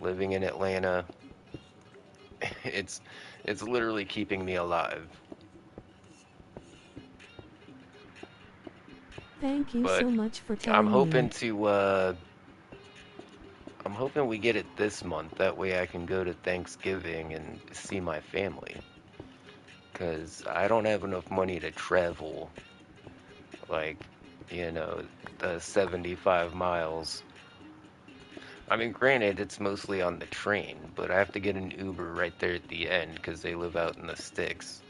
living in Atlanta, it's it's literally keeping me alive. Thank you But so much for I'm telling hoping me. to I'm hoping we get it this month. That way I can go to Thanksgiving and see my family. Cause I don't have enough money to travel like, you know, the 75 miles. I mean, granted, it's mostly on the train, but I have to get an Uber right there at the end because they live out in the sticks.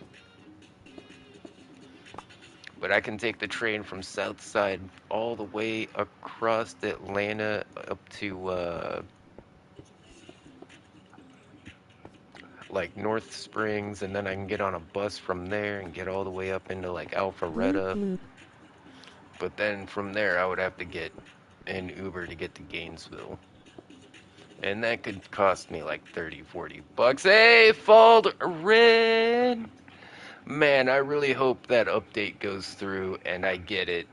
But I can take the train from South Side all the way across Atlanta up to like North Springs, and then I can get on a bus from there and get all the way up into like Bloop Alpharetta. bloop. But then from there, I would have to get an Uber to get to Gainesville. And that could cost me like 30, 40 bucks. Hey, Faldrin! Man, I really hope that update goes through and I get it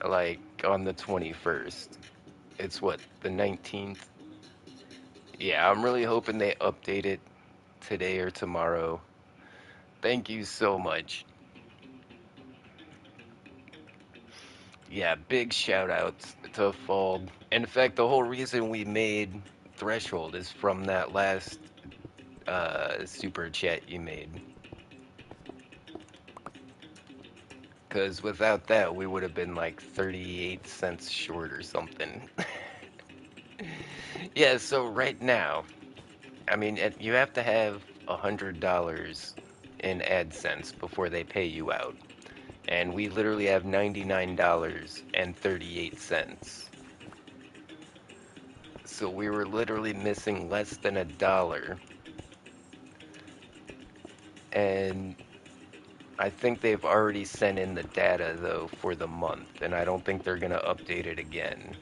like on the 21st. It's what, the 19th? Yeah, I'm really hoping they update it today or tomorrow. Thank you so much. Yeah, big shout outs to Fald. In fact, the whole reason we made Threshold is from that last super chat you made. Because without that, we would have been like 38 cents short or something. Yeah, so right now, I mean, you have to have $100 in AdSense before they pay you out. And we literally have $99.38. So we were literally missing less than $1. And I think they've already sent in the data though for the month, and I don't think they're gonna update it again,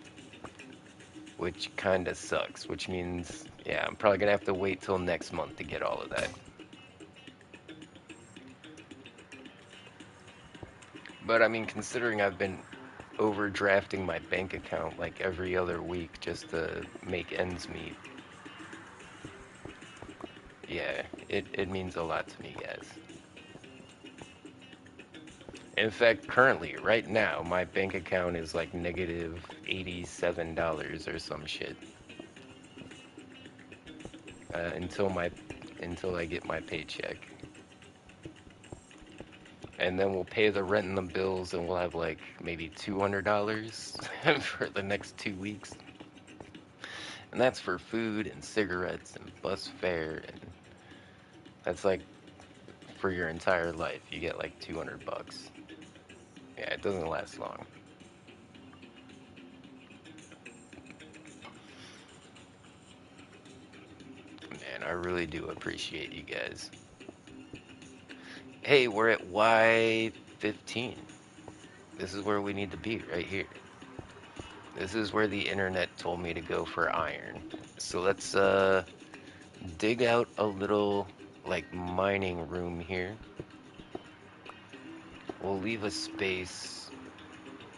which kinda sucks, which means, yeah, I'm probably gonna have to wait till next month to get all of that. But I mean, considering I've been overdrafting my bank account like every other week just to make ends meet, yeah, it means a lot to me, guys. In fact, currently, right now, my bank account is like negative $87 or some shit. Until I get my paycheck. And then we'll pay the rent and the bills, and we'll have like maybe $200 for the next 2 weeks. And that's for food and cigarettes and bus fare, and that's like for your entire life. You get like 200 bucks. Yeah, it doesn't last long. Man, I really do appreciate you guys. Hey, we're at Y15. This is where we need to be, right here. This is where the internet told me to go for iron. So let's dig out a little like mining room here. We'll leave a space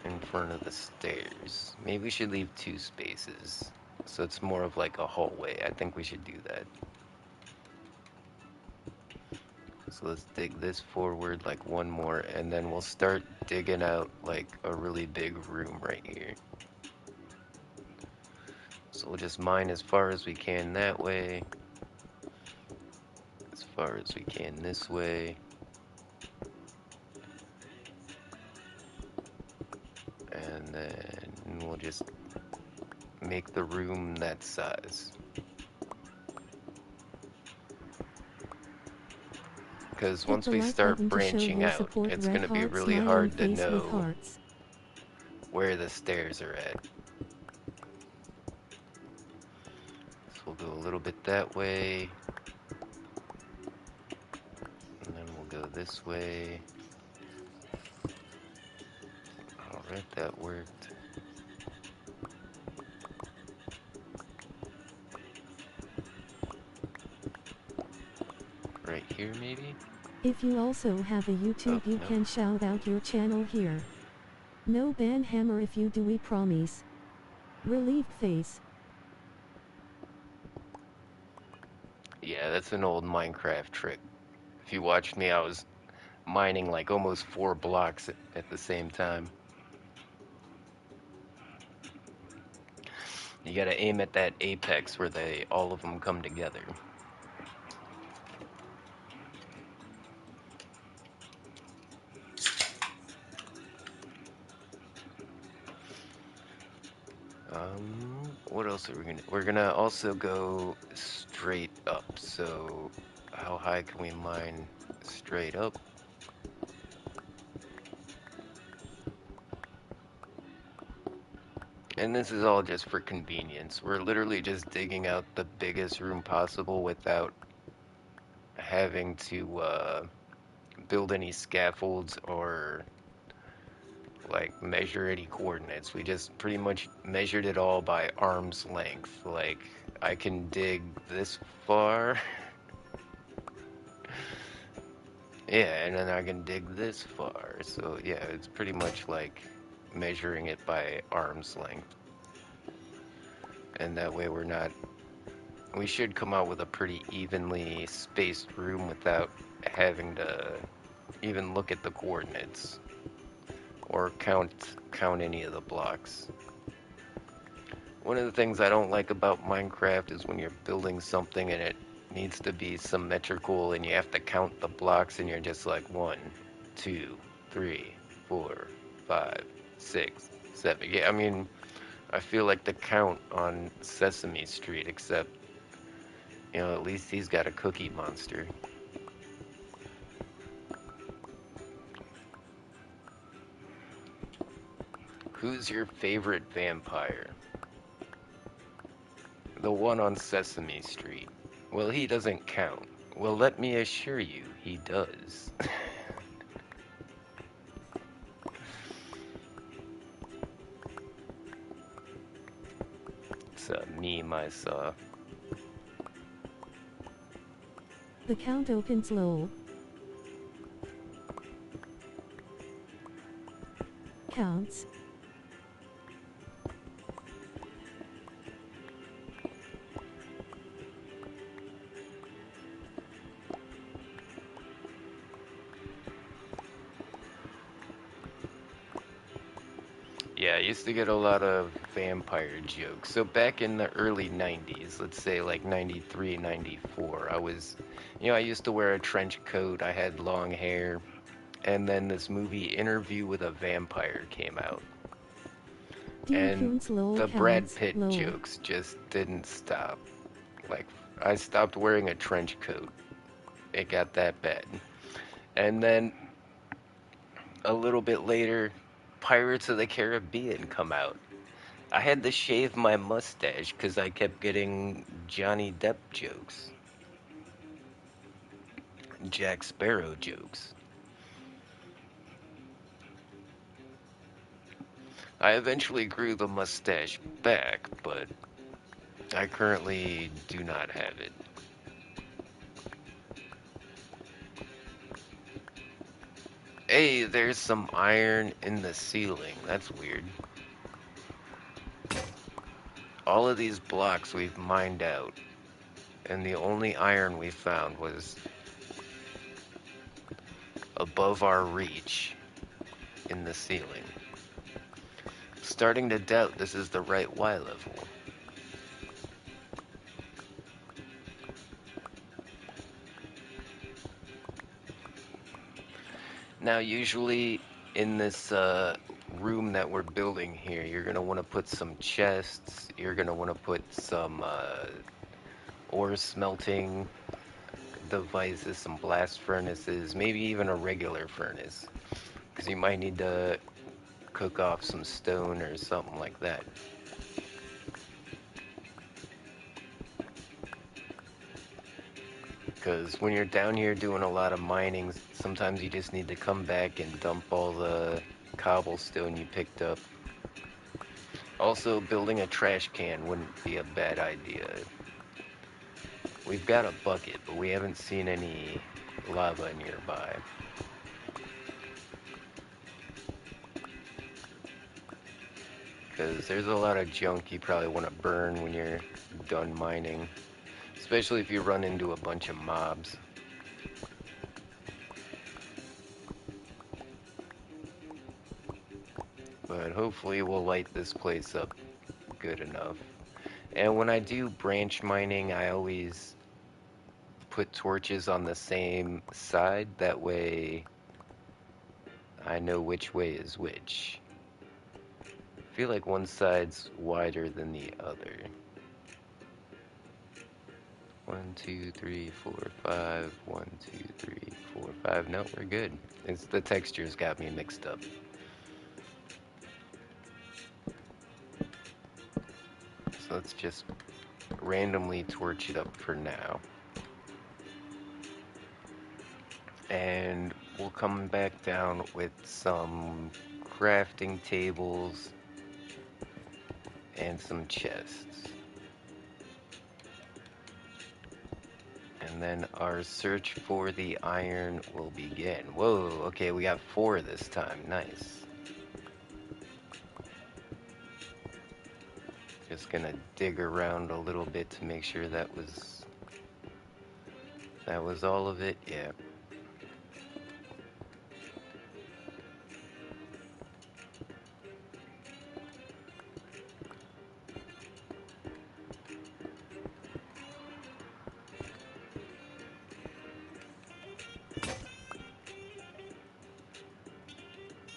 in front of the stairs. Maybe we should leave 2 spaces. So it's more of like a hallway. I think we should do that. So let's dig this forward like one more, and then we'll start digging out like a really big room right here. So we'll just mine as far as we can that way, as far as we can this way, and then we'll just make the room that size. Because Hit once the we like start button to show branching your out, support. it's Red going to be heart really smiling hard to face with know hearts. where the stairs are at. So we'll go a little bit that way, and then we'll go this way. Alright, that worked. Right here, maybe? If you also have a YouTube, Oh, you no. can shout out your channel here. No ban hammer if you do, we promise. Relieved face. Yeah, that's an old Minecraft trick. If you watched me, I was mining like almost 4 blocks at the same time. You gotta aim at that apex where all of them come together. What else are we gonna? We're gonna also go straight up. So, how high can we mine straight up? And this is all just for convenience. We're literally just digging out the biggest room possible without having to build any scaffolds or like measure any coordinates. We just pretty much measured it all by arm's length. Like I can dig this far, yeah, and then I can dig this far. So yeah, it's pretty much like measuring it by arm's length. And that way we should come out with a pretty evenly spaced room without having to even look at the coordinates or count any of the blocks. One of the things I don't like about Minecraft is when you're building something and it needs to be symmetrical and you have to count the blocks and you're just like 1, 2, 3, 4, 5, 6, 7. Yeah, I mean, I feel like the count on Sesame Street, except, at least he's got a cookie monster. Who's your favorite vampire? The one on Sesame Street. Well, he doesn't count. Well, let me assure you, he does. It's a meme I saw. The count opens low. Counts. Yeah, I used to get a lot of vampire jokes. So back in the early 90s, let's say like 93, 94, I used to wear a trench coat, I had long hair, and then this movie Interview with a Vampire came out. Dear And Coons low the Brad counts, Pitt low. jokes just didn't stop. Like, I stopped wearing a trench coat. It got that bad. And then a little bit later, Pirates of the Caribbean come out. I had to shave my mustache because I kept getting Johnny Depp jokes, Jack Sparrow jokes. I eventually grew the mustache back, but I currently do not have it. Hey, there's some iron in the ceiling. That's weird. All of these blocks we've mined out, and the only iron we found was above our reach in the ceiling. Starting to doubt this is the right Y level. Now, usually in this room that we're building here, you're going to want to put some chests, you're going to want to put some ore smelting devices, some blast furnaces, maybe even a regular furnace, because you might need to cook off some stone or something like that. Because when you're down here doing a lot of mining, sometimes you just need to come back and dump all the cobblestone you picked up. Also, building a trash can wouldn't be a bad idea. We've got a bucket, but we haven't seen any lava nearby. Because there's a lot of junk you probably want to burn when you're done mining. Especially if you run into a bunch of mobs. But hopefully we'll light this place up good enough. And when I do branch mining, I always put torches on the same side. That way I know which way is which. I feel like one side's wider than the other. 1, 2, 3, 4, 5. 1, 2, 3, 4, 5. No, we're good. It's the textures got me mixed up. So let's just randomly torch it up for now. And we'll come back down with some crafting tables and some chests. And then our search for the iron will begin. Whoa, okay, we got 4 this time. Nice. Just gonna dig around a little bit to make sure that was all of it. Yeah.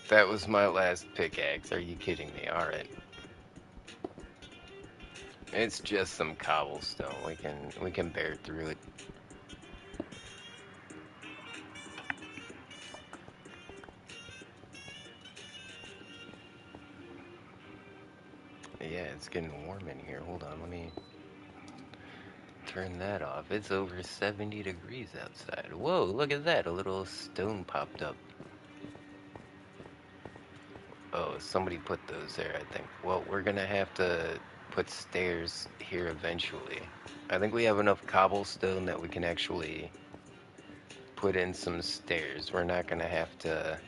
That was my last pickaxe. Are you kidding me? Alright. It's just some cobblestone. We can bear through it. Yeah, it's getting warm in here. Hold on, let me turn that off. It's over 70 degrees outside. Whoa, look at that. A little stone popped up. Oh, somebody put those there, I think. Well, we're gonna have to put stairs here eventually. I think we have enough cobblestone that we can actually put in some stairs. We're not gonna have to...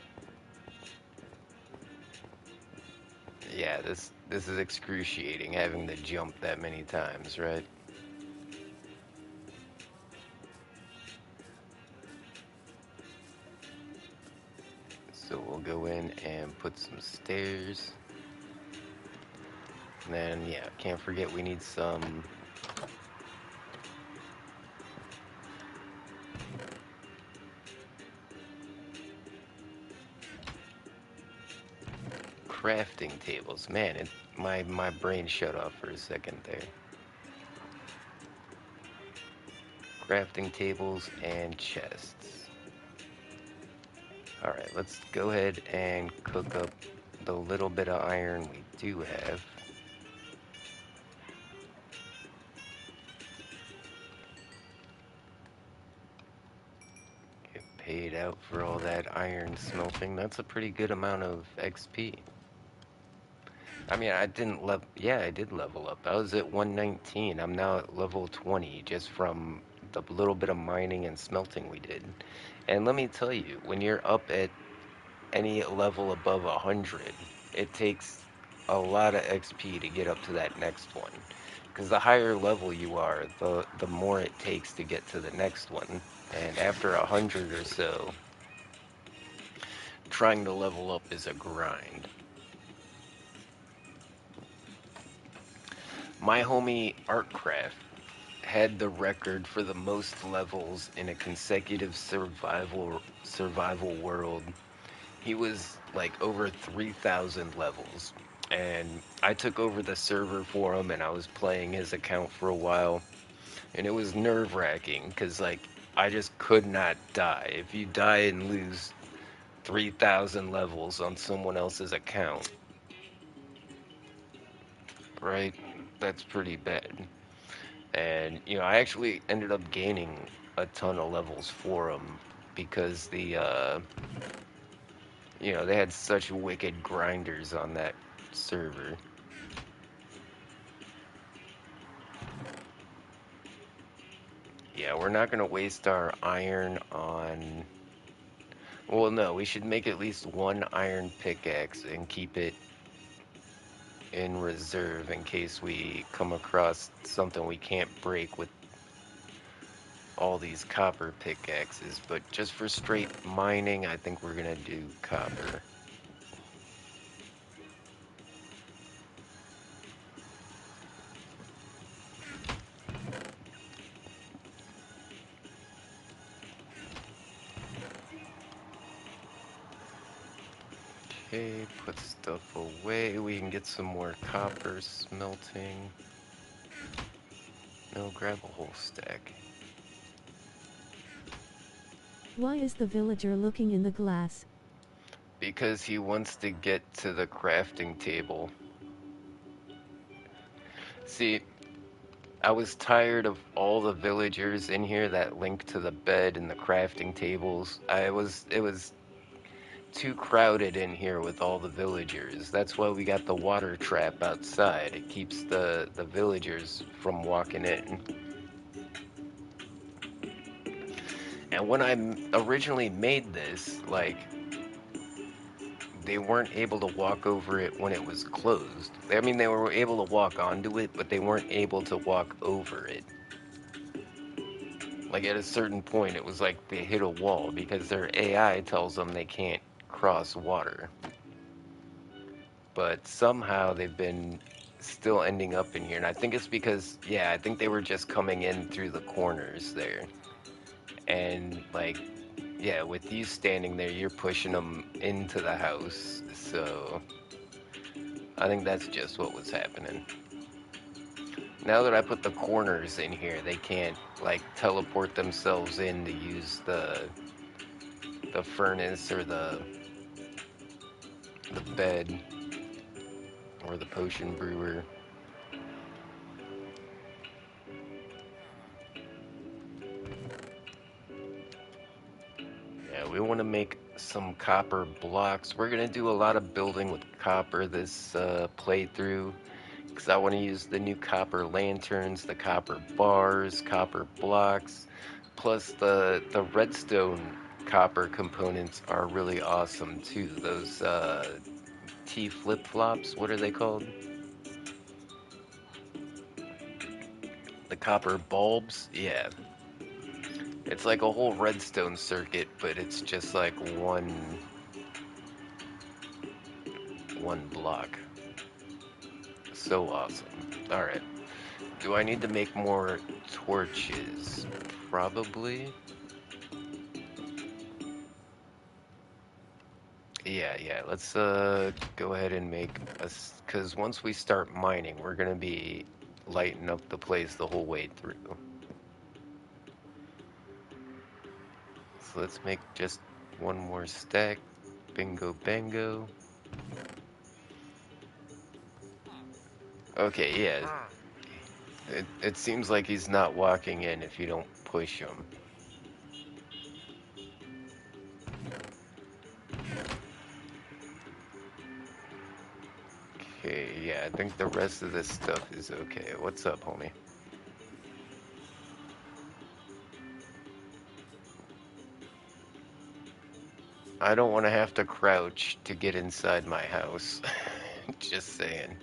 Yeah, this is excruciating, having to jump that many times, right? So we'll go in and put some stairs. And then, yeah, can't forget we need some... crafting tables. Man, my brain shut off for a second there. Crafting tables and chests. Alright, let's go ahead and cook up the little bit of iron we do have. Get paid out for all that iron smelting. That's a pretty good amount of XP. I mean, I didn't yeah, I did level up. I was at 119. I'm now at level 20 just from the little bit of mining and smelting we did. And let me tell you, when you're up at any level above 100, it takes a lot of XP to get up to that next one. Because the higher level you are, the more it takes to get to the next one. And after 100 or so, trying to level up is a grind. My homie Artcraft had the record for the most levels in a consecutive survival world. He was like over 3,000 levels. And I took over the server for him and I was playing his account for a while. And it was nerve-wracking because like I just could not die. If you die and lose 3,000 levels on someone else's account, right? That's pretty bad. And, you know, I actually ended up gaining a ton of levels for them because you know, they had such wicked grinders on that server. Yeah, we're not going to waste our iron on... Well, no, we should make at least one iron pickaxe and keep it in reserve in case we come across something we can't break with all these copper pickaxes. But just for straight mining, I think we're going to do copper. Okay, put stuff away. We can get some more copper smelting. No, grab a whole stack. Why is the villager looking in the glass? Because he wants to get to the crafting table. See, I was tired of all the villagers in here that link to the bed and the crafting tables. It was too crowded in here with all the villagers. That's why we got the water trap outside. It keeps the villagers from walking in. And when I originally made this, like, they weren't able to walk over it when it was closed. I mean, they were able to walk onto it, but they weren't able to walk over it. Like, at a certain point, it was like they hit a wall because their AI tells them they can't cross water. But somehow they've been still ending up in here. And I think it's because, yeah, I think they were just coming in through the corners there. And, like, yeah, with you standing there, you're pushing them into the house. So I think that's just what was happening. Now that I put the corners in here, they can't, like, teleport themselves in to use the furnace or the bed or the potion brewer. Yeah, we want to make some copper blocks. We're going to do a lot of building with copper this playthrough because I want to use the new copper lanterns, the copper bars, copper blocks, plus the redstone copper components are really awesome too. Those T flip-flops, what are they called? The copper bulbs? Yeah. It's like a whole redstone circuit, but it's just like one block. So awesome. Alright. Do I need to make more torches? Probably. Yeah. Let's go ahead and make us, because once we start mining, we're gonna be lighting up the place the whole way through. So let's make just one more stack. Bingo bango. Okay, yeah. It seems like he's not walking in if you don't push him. Okay, yeah, I think the rest of this stuff is okay. What's up, homie? I don't want to have to crouch to get inside my house. Just saying.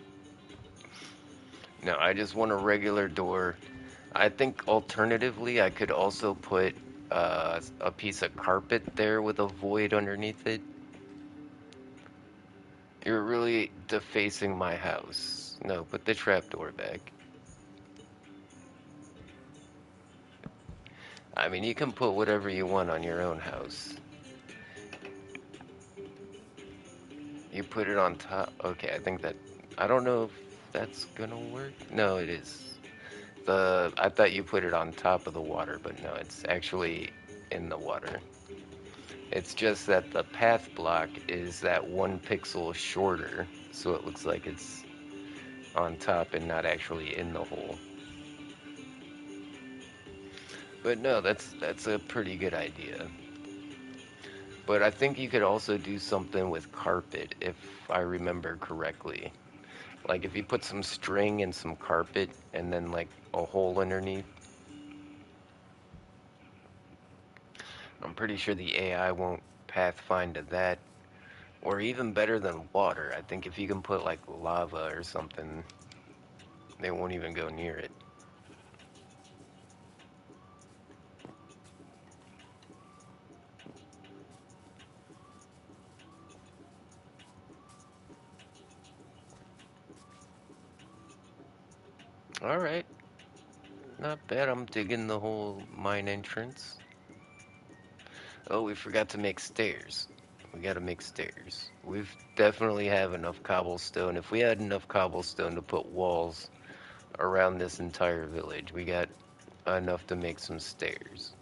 No, I just want a regular door. I think alternatively, I could also put a piece of carpet there with a void underneath it. You're really defacing my house. No, put the trapdoor back. I mean, you can put whatever you want on your own house. You put it on top. Okay, I think that. I don't know if that's gonna work. No, it is. I thought you put it on top of the water, but no, it's actually in the water. It's just that the path block is that 1 pixel shorter, so it looks like it's on top and not actually in the hole. But no, that's a pretty good idea. But I think you could also do something with carpet, if I remember correctly. Like if you put some string and some carpet and then like a hole underneath. I'm pretty sure the AI won't pathfind to that. Or even better than water. I think if you can put like lava or something, they won't even go near it. Alright. Not bad. I'm digging the whole mine entrance. Oh, we forgot to make stairs. We gotta make stairs. We've definitely have enough cobblestone. If we had enough cobblestone to put walls around this entire village, we got enough to make some stairs.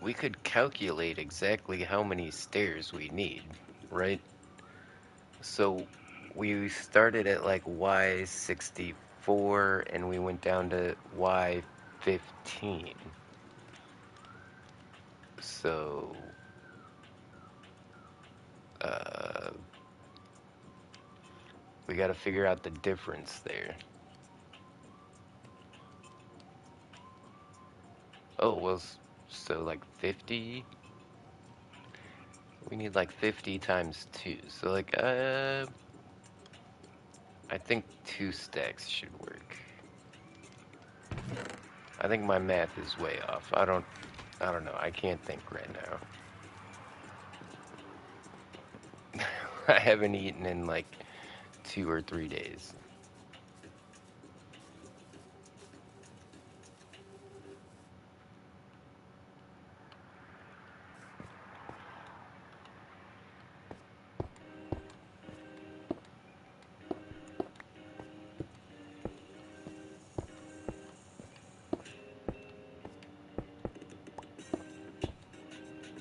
we could calculate exactly how many stairs we need, right? So we started at like Y64 and we went down to Y15. So, uh, we got to figure out the difference there. Oh, well, so like 50? We need like 50 times 2. So like, I think 2 stacks should work. I think my math is way off. I don't know. I can't think right now. I haven't eaten in like 2 or 3 days.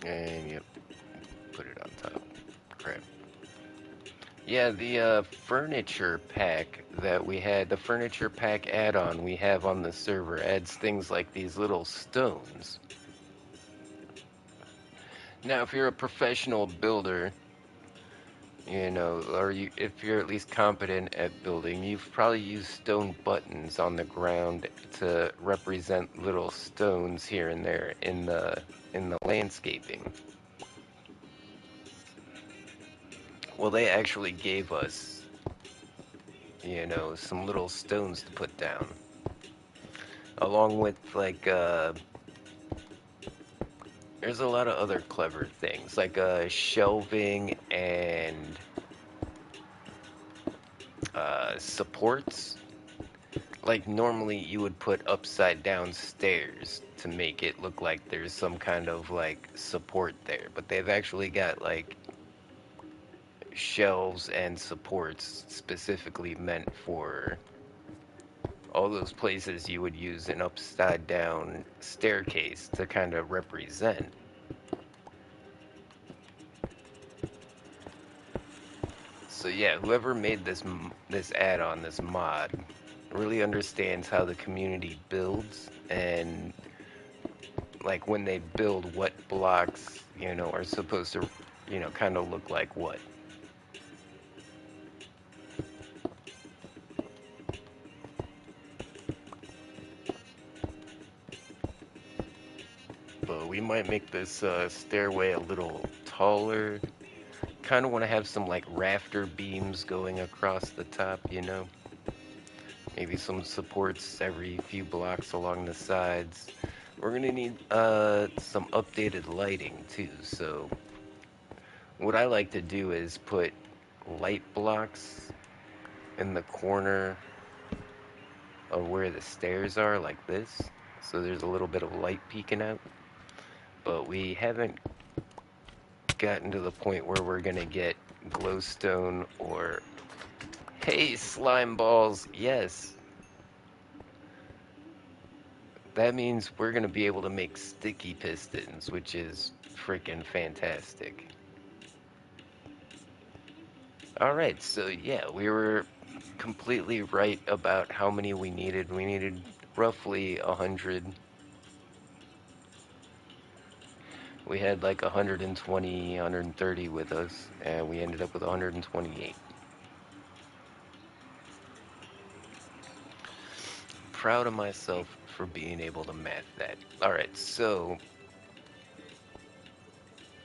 And yep, put it on top. Crap. Yeah, the furniture pack that we had, the furniture pack add-on we have on the server adds things like these little stones. Now, if you're a professional builder, you know, or if you're at least competent at building, you've probably used stone buttons on the ground to represent little stones here and there in the landscaping. Well, they actually gave us, you know, some little stones to put down, along with like there's a lot of other clever things like shelving and supports. Like normally you would put upside down stairs to make it look like there's some kind of like support there, but they've actually got like shelves and supports specifically meant for all those places you would use an upside down staircase to kind of represent. So yeah, whoever made this add-on, this mod, really understands how the community builds and like when they build what blocks, you know, are supposed to, you know, kind of look like what. But we might make this stairway a little taller. Kind of want to have some like rafter beams going across the top, you know. Maybe some supports every few blocks along the sides. We're gonna need some updated lighting too, so what I like to do is put light blocks in the corner of where the stairs are, like this. So there's a little bit of light peeking out. But we haven't gotten to the point where we're gonna get glowstone or... Hey, slime balls! Yes! That means we're gonna be able to make sticky pistons, which is freaking fantastic. Alright, so yeah, we were completely right about how many we needed. We needed roughly 100. We had like 120, 130 with us, and we ended up with 128. Proud of myself for being able to math that. Alright, so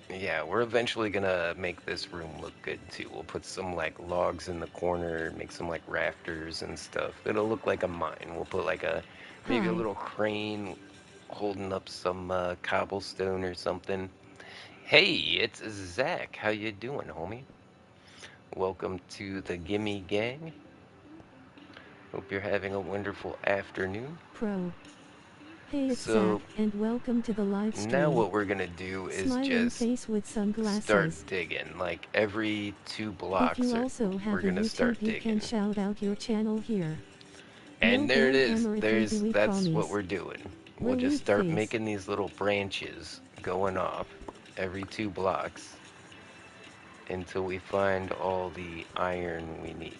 yeah, we're eventually gonna make this room look good too. We'll put some like logs in the corner, make some like rafters and stuff. It'll look like a mine. We'll put like maybe a Hi. little crane holding up some cobblestone or something. Hey, it's Zach. How you doing, homie? Welcome to the Gimme Gang. Hope you're having a wonderful afternoon. Pro. Hey, it's Zach, So and welcome to the live now stream. what we're gonna do is Smiling just face with start sunglasses. digging. Like every 2 If blocks you or also we're have a gonna YouTube, start you can digging. shout out your channel here. And No there it ban is. American we That's what promise. we're doing. We'll just Relieved start face. making these little branches going off every 2 blocks until we find all the iron we need.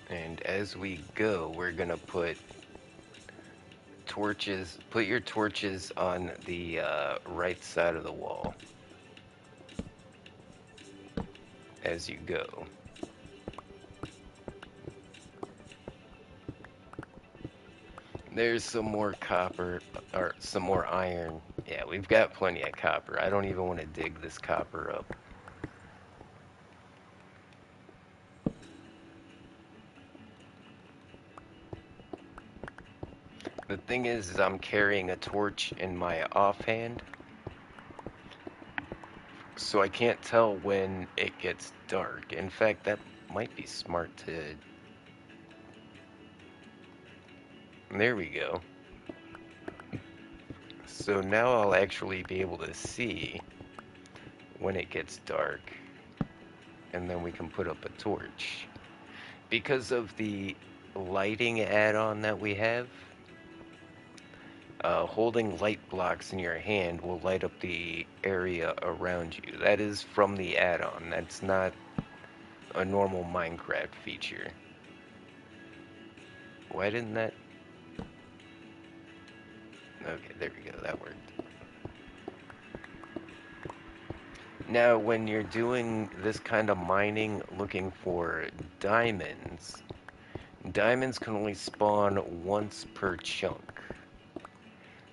And as we go, we're gonna put torches, put your torches on the right side of the wall as you go. There's some more copper, or some more iron. Yeah, we've got plenty of copper. I don't even want to dig this copper up. The thing is I'm carrying a torch in my offhand, so I can't tell when it gets dark. In fact, that might be smart to... There we go. So now I'll actually be able to see when it gets dark, and then we can put up a torch. Because of the lighting add-on that we have, holding light blocks in your hand will light up the area around you. That is from the add-on. That's not a normal Minecraft feature. Why didn't that... Okay, there we go. That worked. Now, when you're doing this kind of mining, looking for diamonds, diamonds can only spawn once per chunk.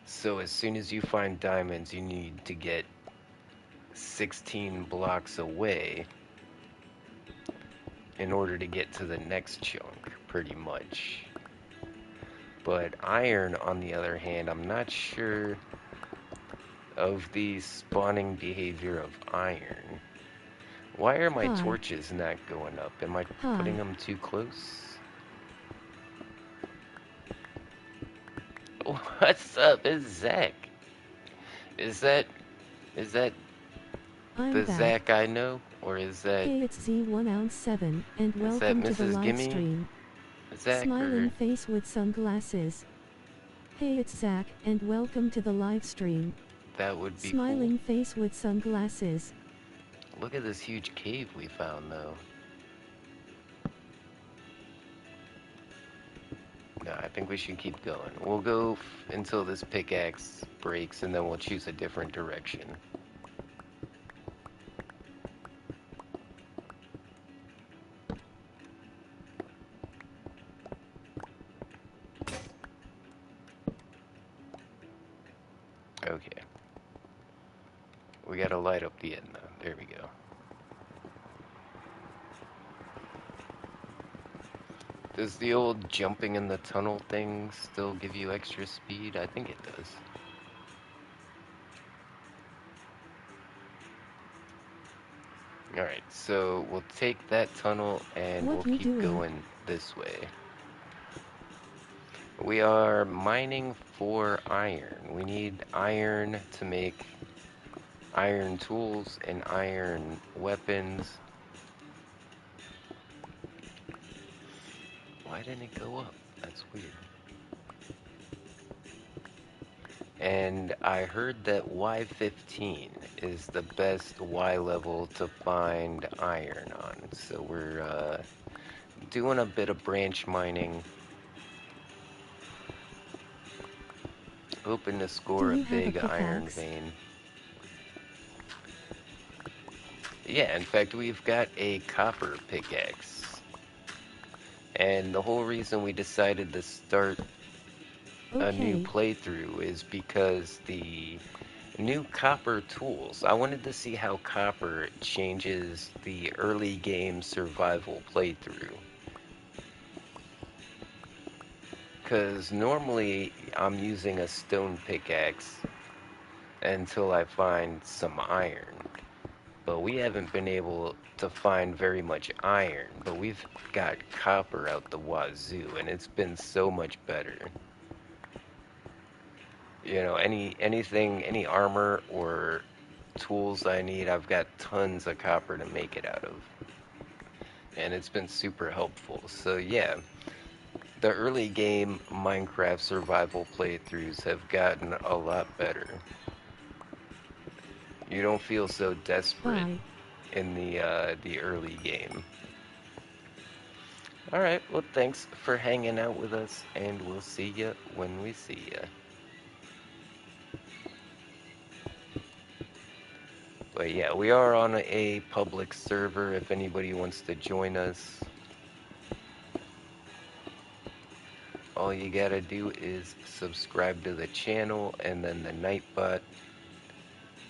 So as soon as you find diamonds, you need to get 16 blocks away in order to get to the next chunk, pretty much. But iron, on the other hand, I'm not sure of the spawning behavior of iron. Why are my Hi. torches not going up? Am I Hi. putting them too close? What's up? It's Zach. Is that I'm the back. Zach I know? Or is that Hey, it's Z1ounce7, and is that welcome to the Mrs. live Gimme? stream. Zach Smiling or face with sunglasses. Hey, it's Zach, and welcome to the live stream. that would be Smiling face with sunglasses. cool. Look at this huge cave we found though. No, I think we should keep going. We'll go until this pickaxe breaks and then we'll choose a different direction. Okay. We gotta light up the end though. There we go. Does the old jumping in the tunnel thing still give you extra speed? I think it does. Alright, so we'll take that tunnel and What we'll you keep doing? going this way. We are mining for iron. We need iron to make iron tools and iron weapons. Why didn't it go up? That's weird. And I heard that Y15 is the best Y level to find iron on. So we're doing a bit of branch mining. Hoping to score Do a you have a big iron pickaxe? vein. Yeah, in fact, we've got a copper pickaxe. And the whole reason we decided to start a new Okay. playthrough is because the new copper tools, I wanted to see how copper changes the early game survival playthrough. Because normally I'm using a stone pickaxe until I find some iron. But we haven't been able to find very much iron, but we've got copper out the wazoo, and it's been so much better. You know, anything, any armor or tools I need, I've got tons of copper to make it out of. and it's been super helpful. So yeah, the early game Minecraft survival playthroughs have gotten a lot better. You don't feel so desperate Bye. in the early game. All right, well thanks for hanging out with us, and we'll see ya when we see ya. But yeah, we are on a public server if anybody wants to join us. All you gotta do is subscribe to the channel, and then the Nightbot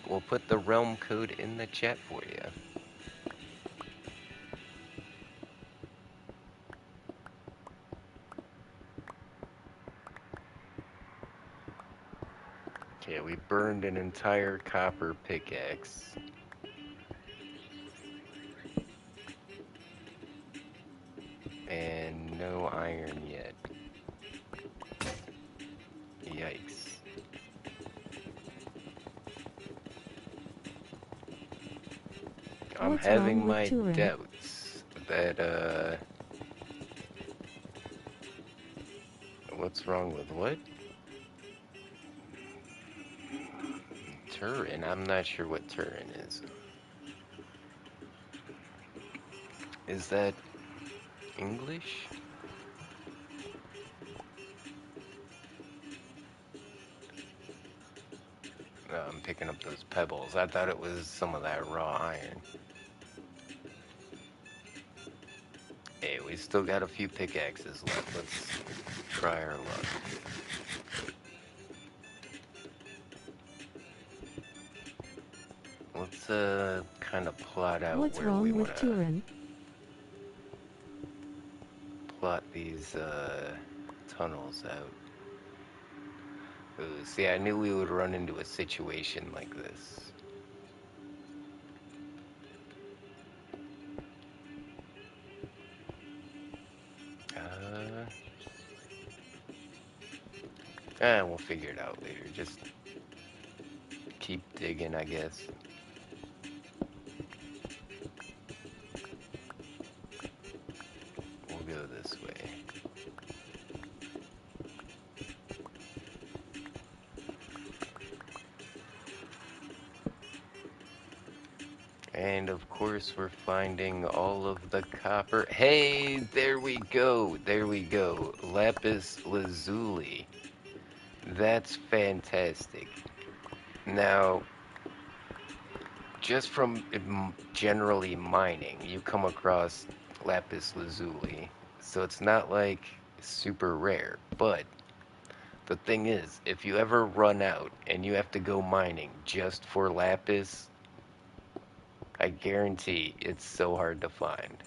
will put the realm code in the chat for you. Yeah, we burned an entire copper pickaxe. And no iron yet. Yikes. I'm What's wrong having with my Turin? doubts that, what's wrong with what? Turin? I'm not sure what Turin is. Is that English? I'm picking up those pebbles. I thought it was some of that raw iron. Hey, we still got a few pickaxes left. Let's try our luck. Let's kind of plot out What's where we wrong want with to Turin? plot these tunnels out. Ooh, see, I knew we would run into a situation like this. Uh, we'll figure it out later. Just keep digging, I guess. We'll go this way. And of course, we're finding all of the copper. Hey, there we go. There we go. Lapis lazuli. That's fantastic. Now, just from generally mining, you come across lapis lazuli. So it's not like super rare. But the thing is, if you ever run out and you have to go mining just for lapis, I guarantee it's so hard to find.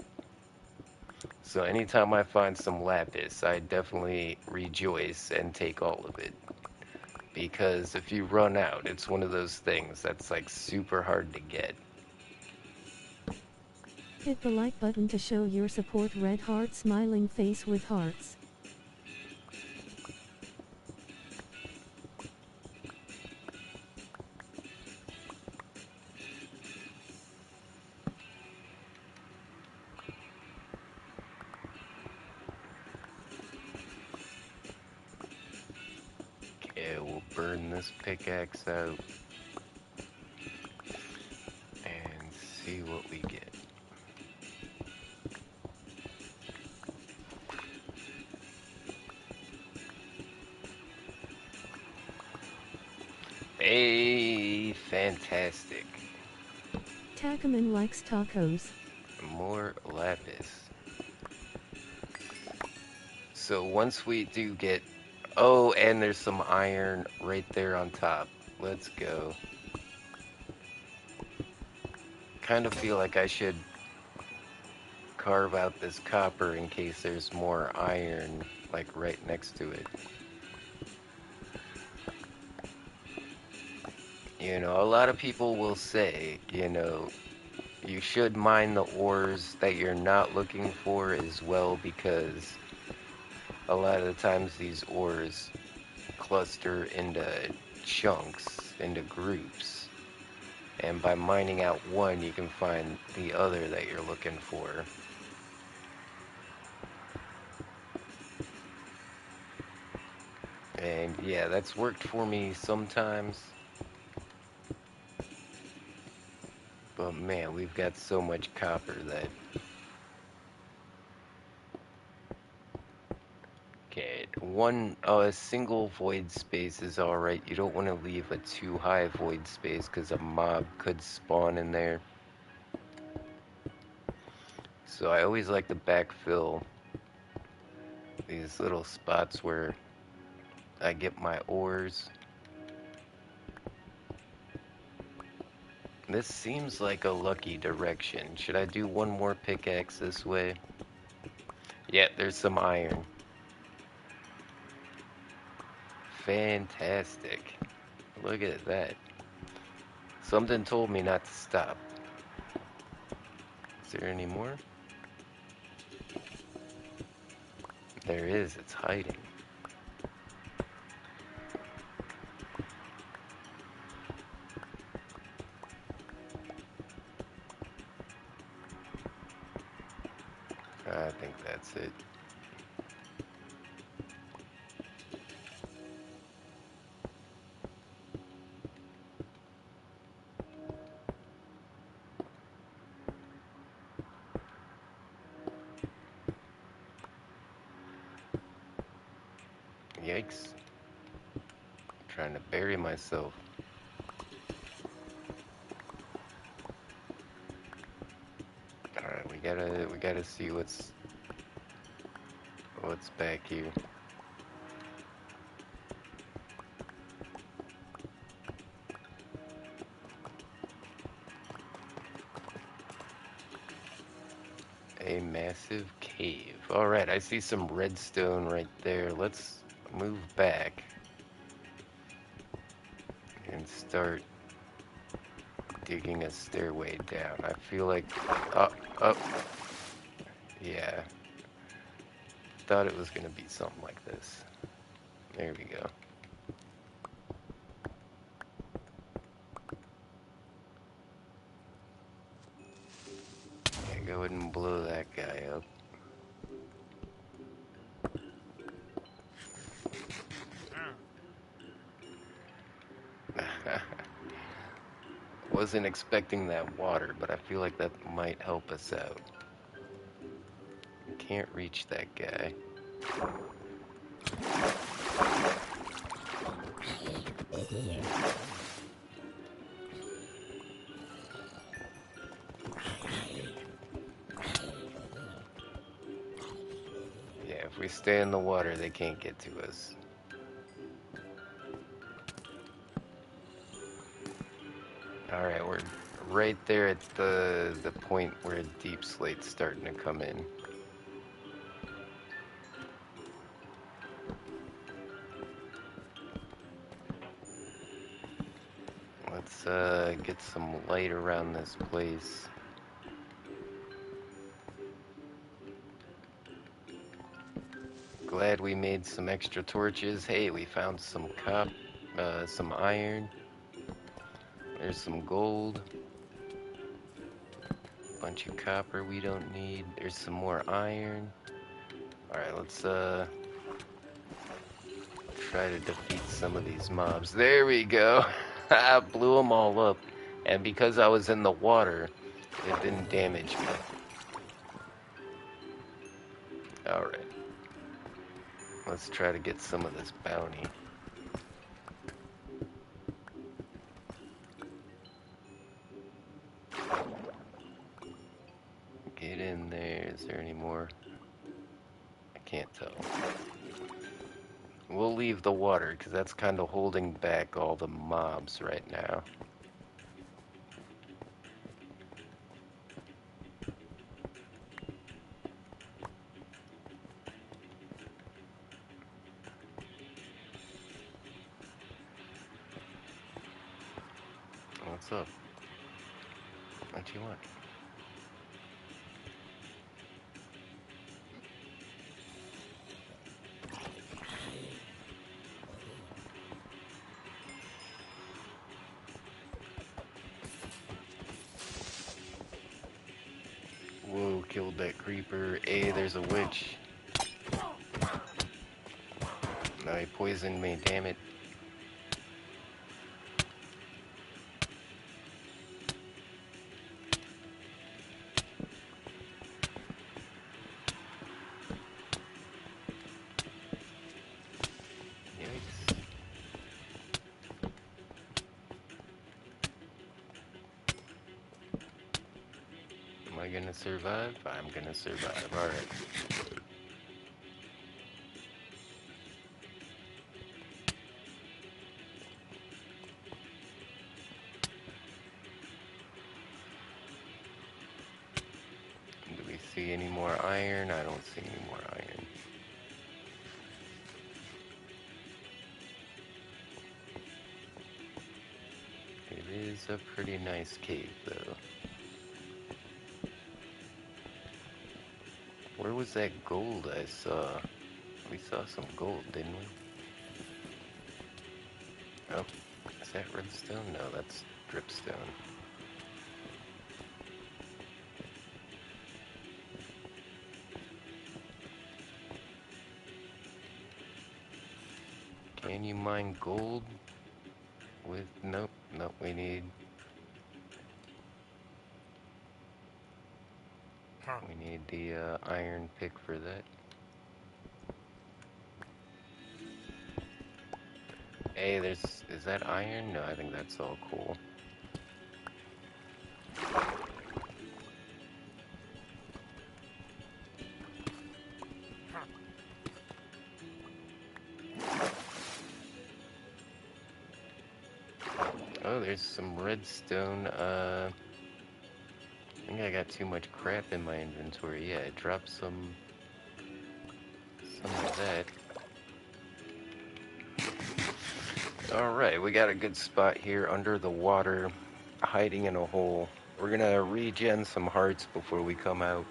So anytime I find some lapis, I definitely rejoice and take all of it. Because if you run out, it's one of those things that's like super hard to get. Hit the like button to show your support. Red heart smiling face with hearts. Okay, we'll burn this pickaxe out and see what we get. Hey, fantastic. Takaman likes tacos. More lapis. So once we do get... Oh, and there's some iron right there on top. Let's go. Kind of feel like I should carve out this copper in case there's more iron, like right next to it. You know, a lot of people will say, you know, you should mine the ores that you're not looking for as well, because a lot of the times these ores cluster into chunks, into groups. And by mining out one, you can find the other that you're looking for. And yeah, that's worked for me sometimes. But man, we've got so much copper that... Okay, a single void space is alright. You don't want to leave a too high void space because a mob could spawn in there. So I always like to backfill these little spots where I get my ores. This seems like a lucky direction. Should I do one more pickaxe this way? Yeah, there's some iron. Fantastic. Look at that. Something told me not to stop. Is there any more? There is, it's hiding. I think that's it. Yikes. I'm trying to bury myself. Alright, we gotta see what's back here. A massive cave. Alright, I see some redstone right there. Let's move back and start digging a stairway down. I feel like... up. Yeah. Thought it was gonna be something like this. There we go. Yeah, go ahead and blow that guy up. Wasn't expecting that water, but I feel like that might help us out. Can't reach that guy. Yeah, if we stay in the water, they can't get to us. Alright, we're right there at the point where deep slate's starting to come in. Let's get some light around this place. Glad we made some extra torches. Hey, we found some some iron. There's some gold. Bunch of copper we don't need. There's some more iron. Alright, let's try to defeat some of these mobs. There we go. I blew them all up. And because I was in the water, it didn't damage me. Alright. Let's try to get some of this bounty. Get in there. Is there any more? I can't tell. We'll leave the water, because that's kind of holding back all the mobs right now. What's up? What do you want? Whoa, killed that creeper. Hey, there's a witch. No, he poisoned me, damn it. Yikes. Am I gonna survive? I'm gonna survive, alright. Do we see any more iron? I don't see any more iron. It is a pretty nice cave, though. Where was that gold I saw? We saw some gold, didn't we? Oh, is that redstone? No, that's dripstone. Can you mine gold with... Nope, nope, we need... We need the iron pick for that. Hey, there's... Is that iron? No, I think that's all coal. Oh, there's some redstone. I think I got too much crap in my inventory. Yeah, drop some of that. Alright, we got a good spot here under the water, hiding in a hole. We're gonna regen some hearts before we come out.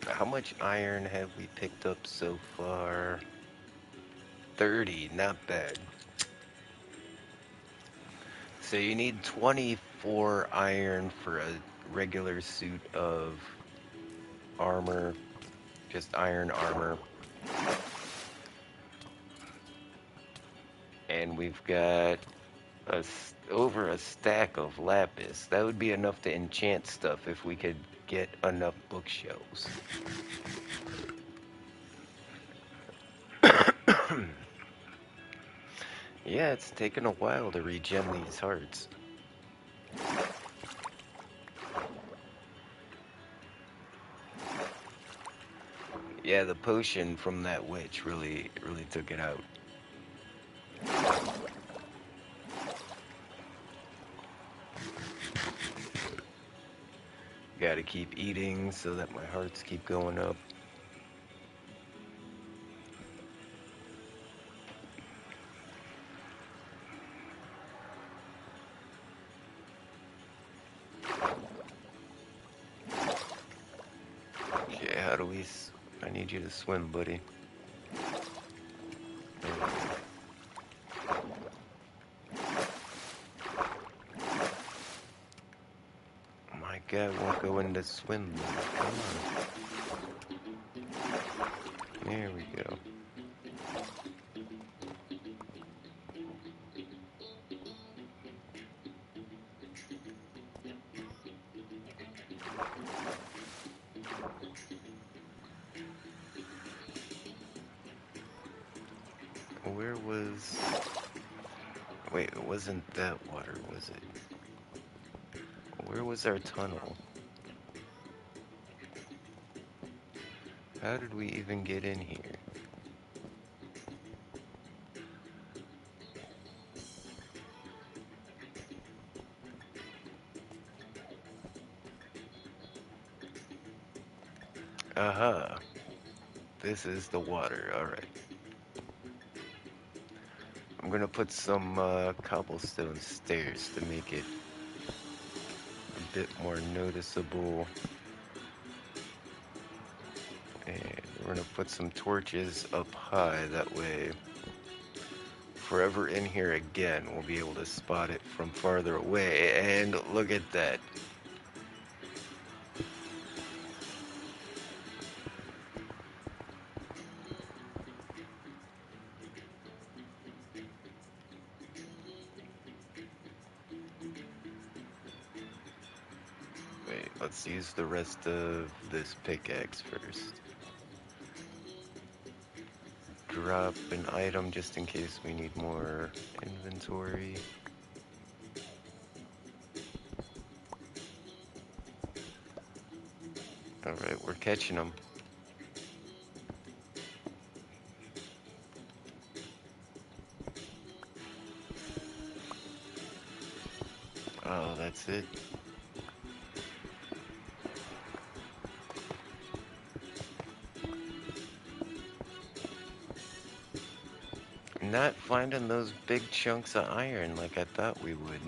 How much iron have we picked up so far? 30, not bad. So you need 24 iron for a regular suit of armor, just iron armor. And we've got over a stack of lapis. That would be enough to enchant stuff if we could get enough bookshelves. Yeah, it's taken a while to regen these hearts. Yeah, the potion from that witch really took it out. Gotta keep eating so that my hearts keep going up. Okay, how do we... I need you to swim, buddy. There we go. My guy won't go into swim mode. Come on. There we go. Where was... Wait, it wasn't that water, was it? Where was our tunnel? How did we even get in here? Aha. This is the water, alright. I'm gonna put some cobblestone stairs to make it a bit more noticeable. And we're gonna put some torches up high, that way if we're ever in here again, we'll be able to spot it from farther away. And look at that. Let's use the rest of this pickaxe first. Drop an item just in case we need more inventory. Alright, we're catching them. Oh, that's it. Not finding those big chunks of iron like I thought we would.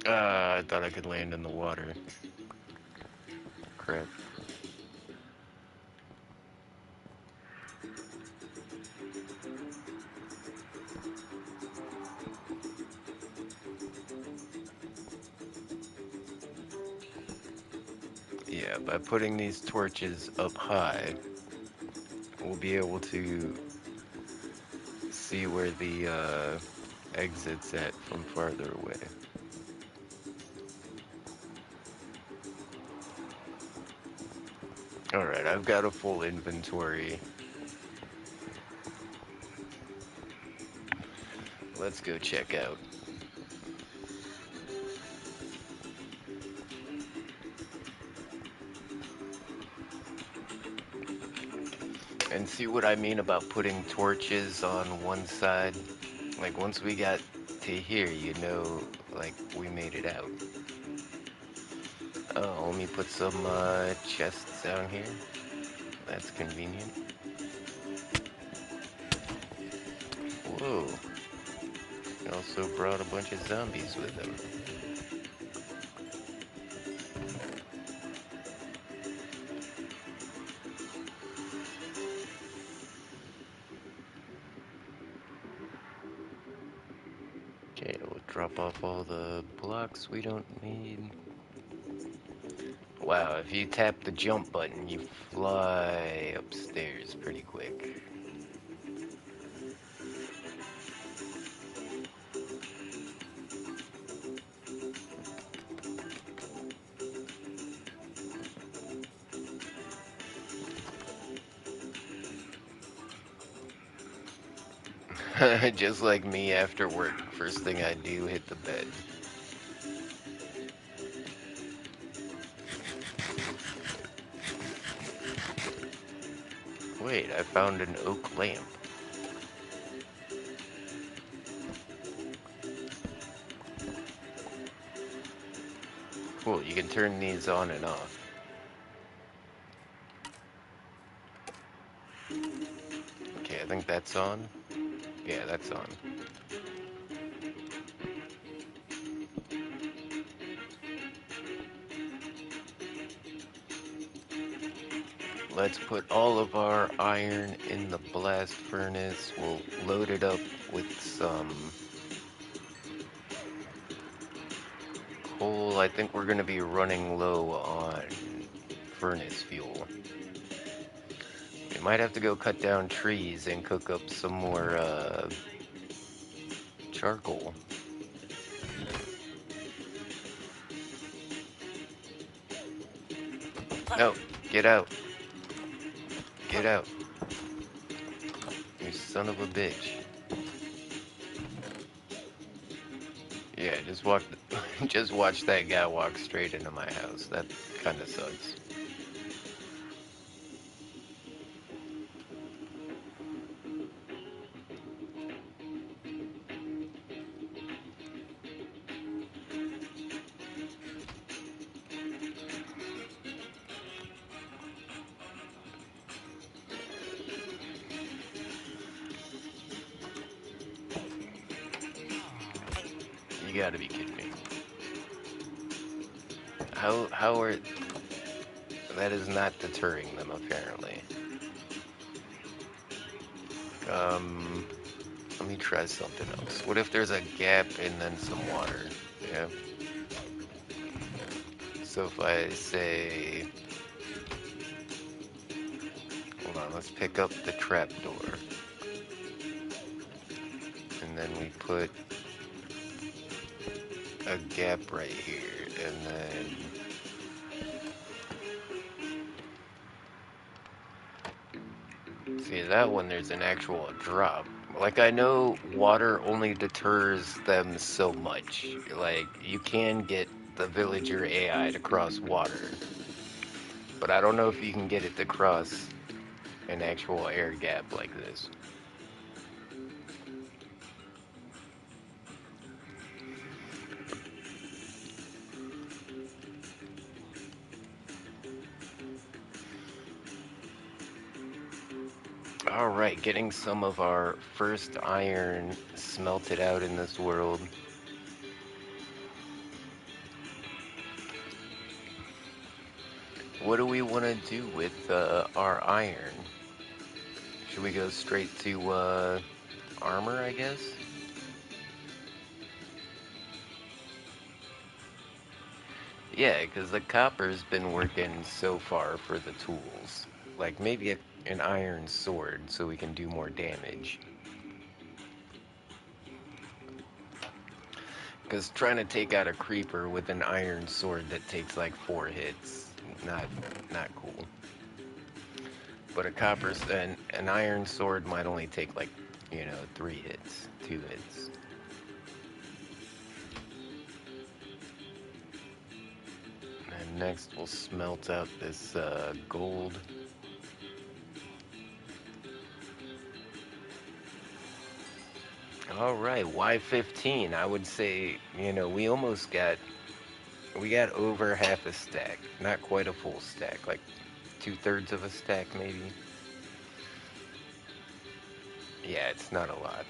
I thought I could land in the water. Crap. Yeah, by putting these torches up high, we'll be able to see where the exit's at from farther away. Alright, I've got a full inventory. Let's go check out. And see what I mean about putting torches on one side. Like, once we got to here, you know, like, we made it out. Oh, let me put some chests down here. That's convenient. Whoa. He also brought a bunch of zombies with him. Okay, we'll drop off all the blocks we don't need. Wow, if you tap the jump button, you fly upstairs pretty quick. Just like me after work, first thing I do, hit the bed. Wait, I found an oak lamp. Cool, you can turn these on and off. Okay, I think that's on. Yeah, that's on. Let's put all of our iron in the blast furnace. We'll load it up with some coal. I think we're gonna be running low on furnace fuel. We might have to go cut down trees and cook up some more charcoal. No, get out. Get out. You son of a bitch. Yeah, just watch that guy walk straight into my house. That kind of sucks. You gotta be kidding me. How are... That is not deterring them, apparently. Um, let me try something else. What if there's a gap and then some water? Yeah. So if I say... Hold on, let's pick up the trapdoor. and then we put a gap right here, and then see that one, there's an actual drop. Like, I know water only deters them so much. Like, you can get the villager AI to cross water, but I don't know if you can get it to cross an actual air gap like this. Alright, getting some of our first iron smelted out in this world. What do we want to do with our iron? Should we go straight to armor, I guess? Yeah, because the copper's been working so far for the tools. Like, maybe an iron sword so we can do more damage. Because trying to take out a creeper with an iron sword that takes like 4 hits, not cool. But a an iron sword might only take like, 3 hits, 2 hits. And next we'll smelt out this gold. Alright, Y15. I would say, we got over half a stack. Not quite a full stack, like 2/3 of a stack maybe. Yeah, it's not a lot.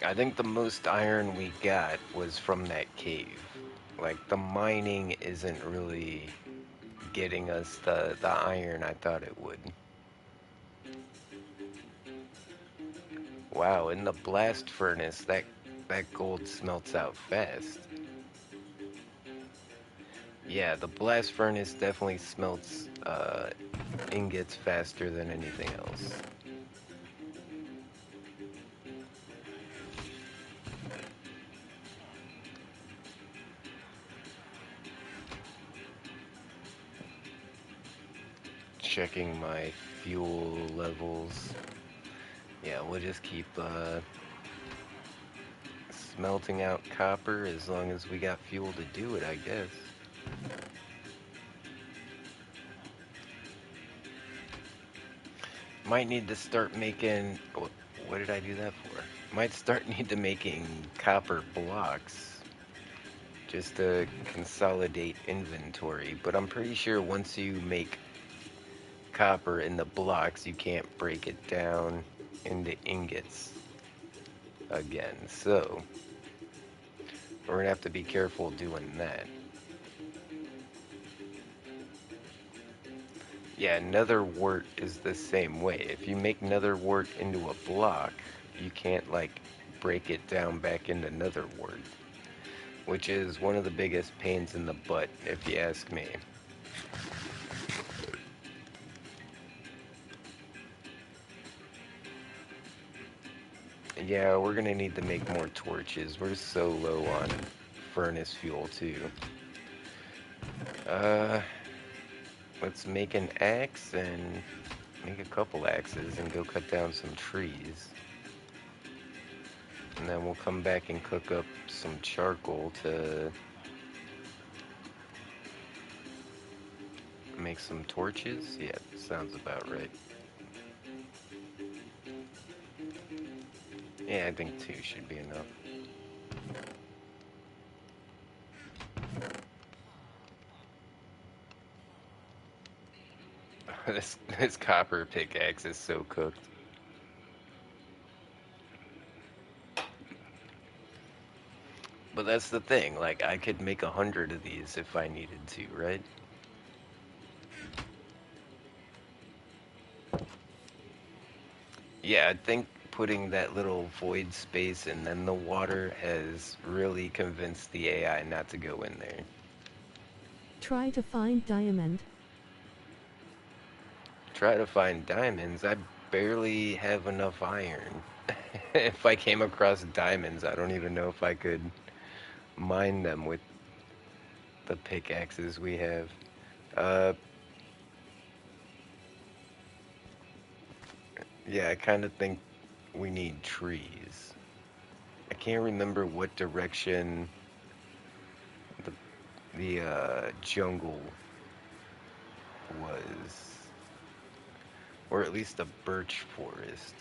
I think the most iron we got was from that cave. Like, the mining isn't really getting us the iron I thought it would. Wow, in the blast furnace, that gold smelts out fast. Yeah, the blast furnace definitely smelts ingots faster than anything else. Checking my fuel levels. Yeah, we'll just keep smelting out copper as long as we got fuel to do it, I guess. Might need to start making... What did I do that for? Might start need to making copper blocks just to consolidate inventory, but I'm pretty sure once you make copper in the blocks, you can't break it down into ingots again. So we're gonna have to be careful doing that. Yeah, nether wart is the same way. If you make nether wart into a block, you can't like break it down back into nether wart, which is one of the biggest pains in the butt, if you ask me. Yeah, we're gonna need to make more torches. We're so low on furnace fuel too. Uh, let's make an axe and make a couple axes and go cut down some trees. And then we'll come back and cook up some charcoal to make some torches. Yeah, sounds about right. Yeah, I think 2 should be enough. This copper pickaxe is so cooked. But that's the thing, like, I could make 100 of these if I needed to, right? Yeah, I think putting that little void space and then the water has really convinced the AI not to go in there. Try to find diamond. try to find diamonds. I barely have enough iron. If I came across diamonds, I don't even know if I could mine them with the pickaxes we have. Uh, yeah, I kind of think we need trees. I can't remember what direction the jungle was, or at least a birch forest.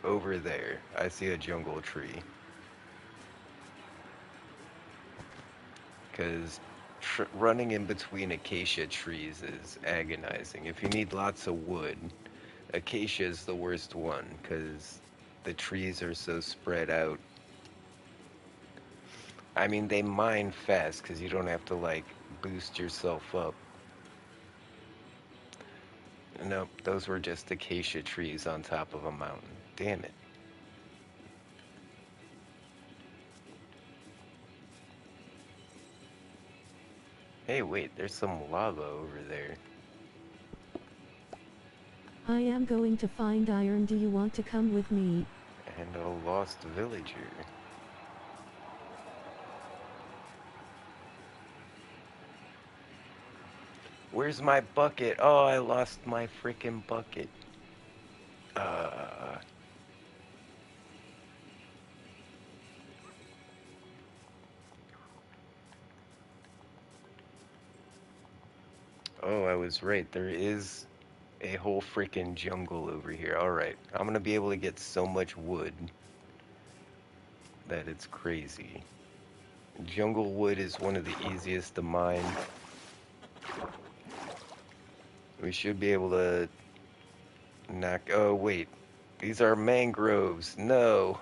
Over there, I see a jungle tree. Because running in between acacia trees is agonizing. If you need lots of wood, acacia is the worst one because the trees are so spread out. I mean, they mine fast because you don't have to, like, boost yourself up. Nope, those were just acacia trees on top of a mountain. Damn it. Hey, wait, there's some lava over there. I am going to find iron. Do you want to come with me? And a lost villager. Where's my bucket? Oh, I lost my freaking bucket. Uh, oh, I was right. There is a whole freaking jungle over here. Alright, I'm gonna be able to get so much wood that it's crazy. Jungle wood is one of the easiest to mine. We should be able to knock... Oh, wait. These are mangroves. No.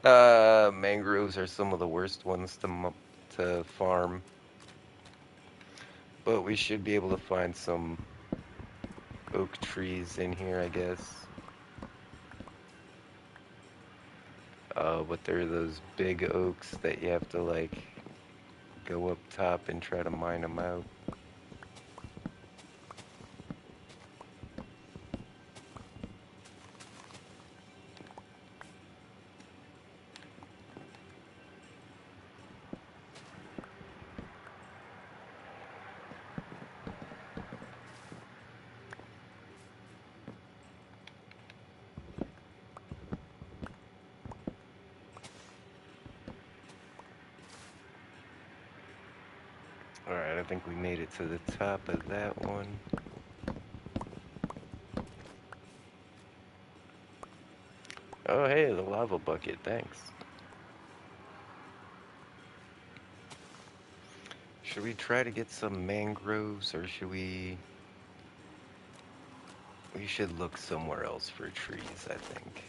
Mangroves are some of the worst ones to farm. But we should be able to find some oak trees in here, I guess. But they're those big oaks that you have to, like, go up top and try to mine them out. Alright, I think we made it to the top of that one. Oh, hey, the lava bucket, thanks. Should we try to get some mangroves, or should we... We should look somewhere else for trees, I think.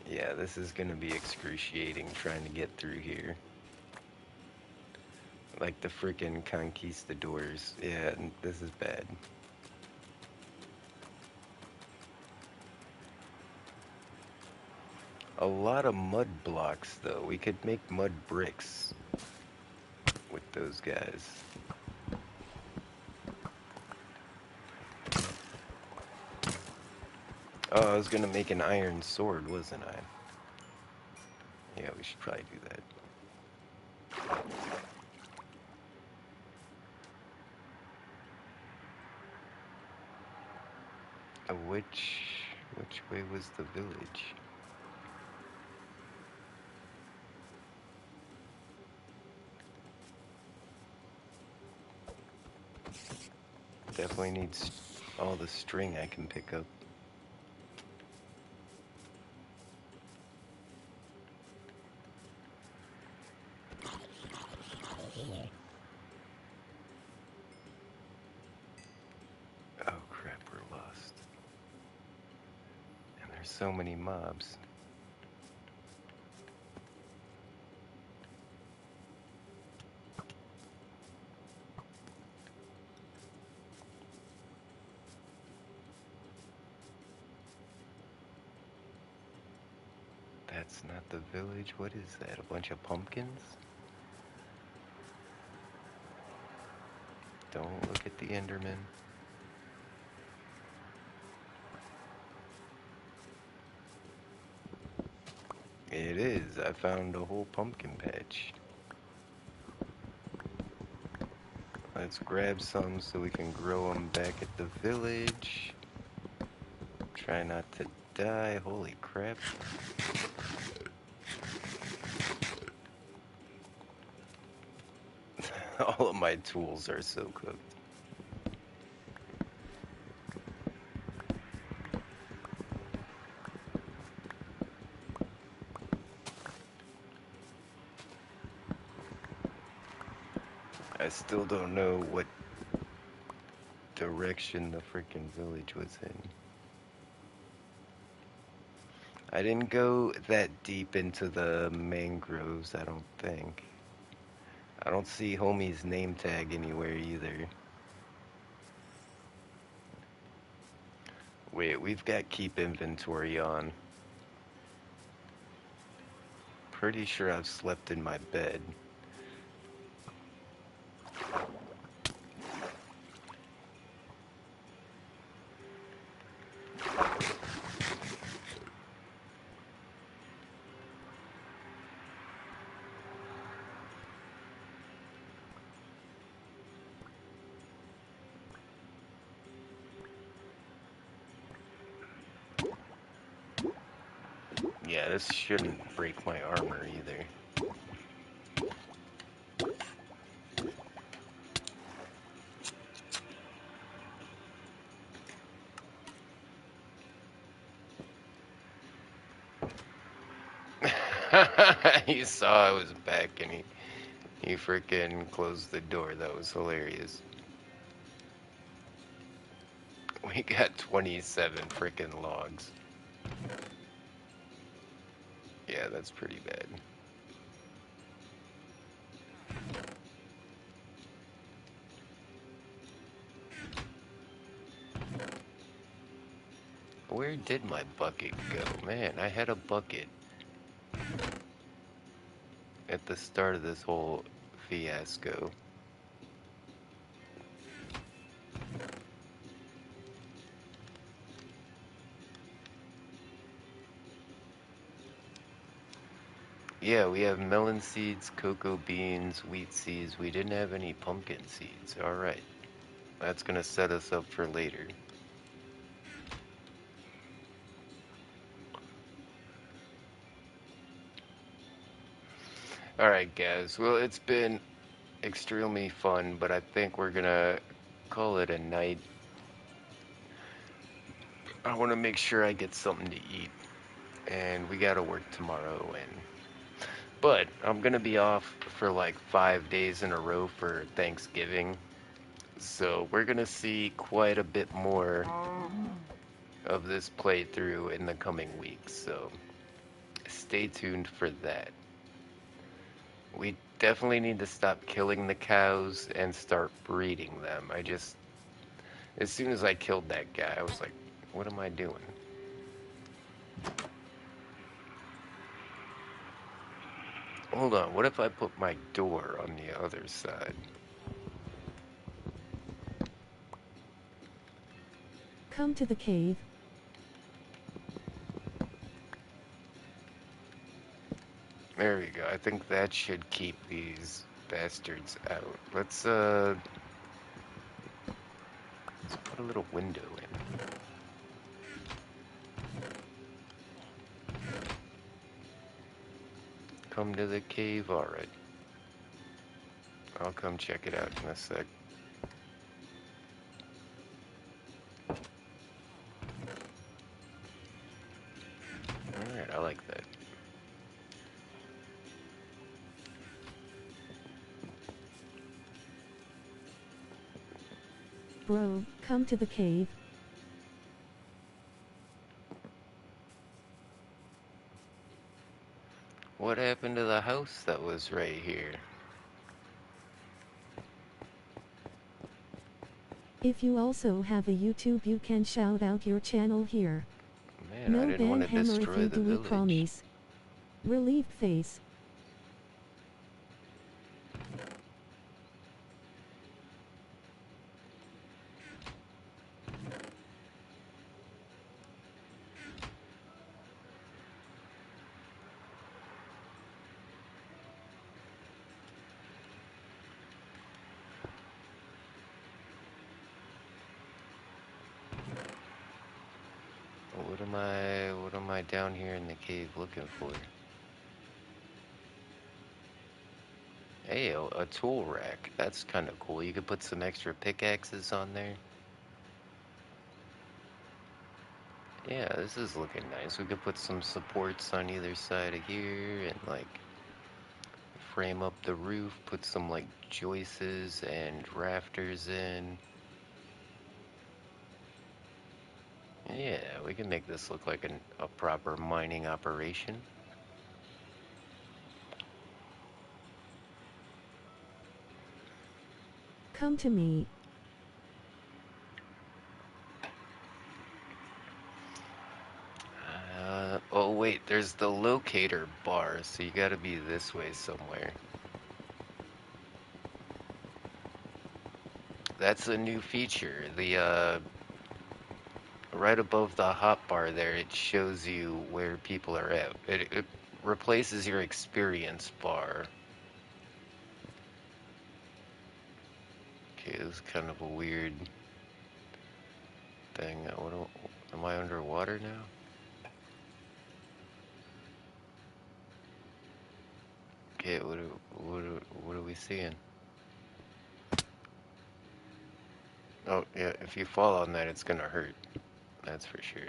Yeah, this is gonna be excruciating trying to get through here. Like the freaking conquistadors. Yeah, this is bad. A lot of mud blocks, though. We could make mud bricks with those guys. Oh, I was gonna make an iron sword, wasn't I? Yeah, we should probably do that. Which way was the village? Definitely needs all the string I can pick up. Oh crap, we're lost. And there's so many mobs. That's not the village. What is that? A bunch of pumpkins? Don't look at the Enderman. It is. I found a whole pumpkin patch. Let's grab some so we can grow them back at the village. Try not to die. Holy crap. All of my tools are so cooked. I still don't know what direction the freaking village was in. I didn't go that deep into the mangroves, I don't think. I don't see homie's name tag anywhere either. Wait, we've got keep inventory on. Pretty sure I've slept in my bed. Yeah, this shouldn't break my armor either. He saw I was back and he freaking closed the door. That was hilarious. We got 27 freaking logs. Yeah, that's pretty bad. Where did my bucket go? Man, I had a bucket at the start of this whole fiasco. Yeah, we have melon seeds, cocoa beans, wheat seeds. We didn't have any pumpkin seeds. Alright. That's gonna set us up for later. Alright, guys. Well, it's been extremely fun, but I think we're gonna call it a night. I want to make sure I get something to eat, and we gotta work tomorrow, but I'm gonna be off for like 5 days in a row for Thanksgiving, so we're gonna see quite a bit more of this playthrough in the coming weeks, so stay tuned for that. We definitely need to stop killing the cows and start breeding them. As soon as I killed that guy, I was like, what am I doing? Hold on, what if I put my door on the other side? Come to the cave. There we go. I think that should keep these bastards out. Let's put a little window in. Come to the cave, alright. I'll come check it out in a sec. Alright, I like that. Bro, come to the cave. What happened to the house that was right here? If you also have a YouTube, you can shout out your channel here. Man, I No didn't want ban to hammer if destroy you the do, we village. promise. Relieved face. what am I down here in the cave looking for? Hey, a tool rack. That's kind of cool. You could put some extra pickaxes on there. Yeah, this is looking nice. We could put some supports on either side of here and like frame up the roof, put some like joists and rafters in. Yeah, we can make this look like a proper mining operation. Come to me. Oh wait, there's the locator bar, so you gotta be this way somewhere. That's a new feature. Right above the hotbar there, it shows you where people are at. It replaces your experience bar. Okay, this is kind of a weird thing. Am I underwater now? Okay, what are we seeing? Oh, yeah, if you fall on that, it's gonna hurt. That's for sure.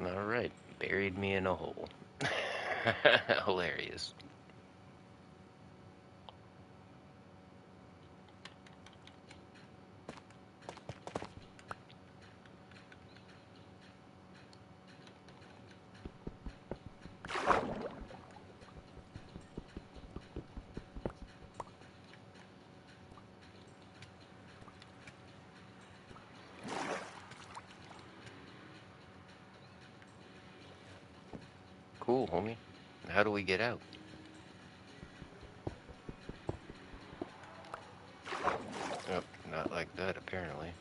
Alright, buried me in a hole. Hilarious. Cool, homie. How do we get out? Oh, not like that, apparently.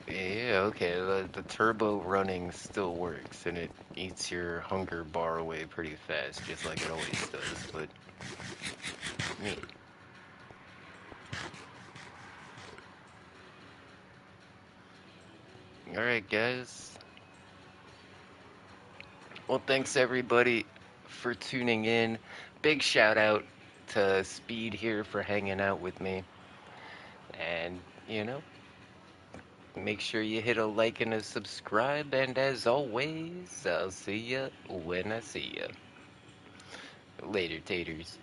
Yeah, okay, the turbo running still works, and it eats your hunger bar away pretty fast, just like it always does, but neat. Alright, guys. Well, thanks everybody for tuning in. Big shout out to Speed here for hanging out with me. And, make sure you hit a like and a subscribe. And as always, I'll see ya when I see ya. Later, taters.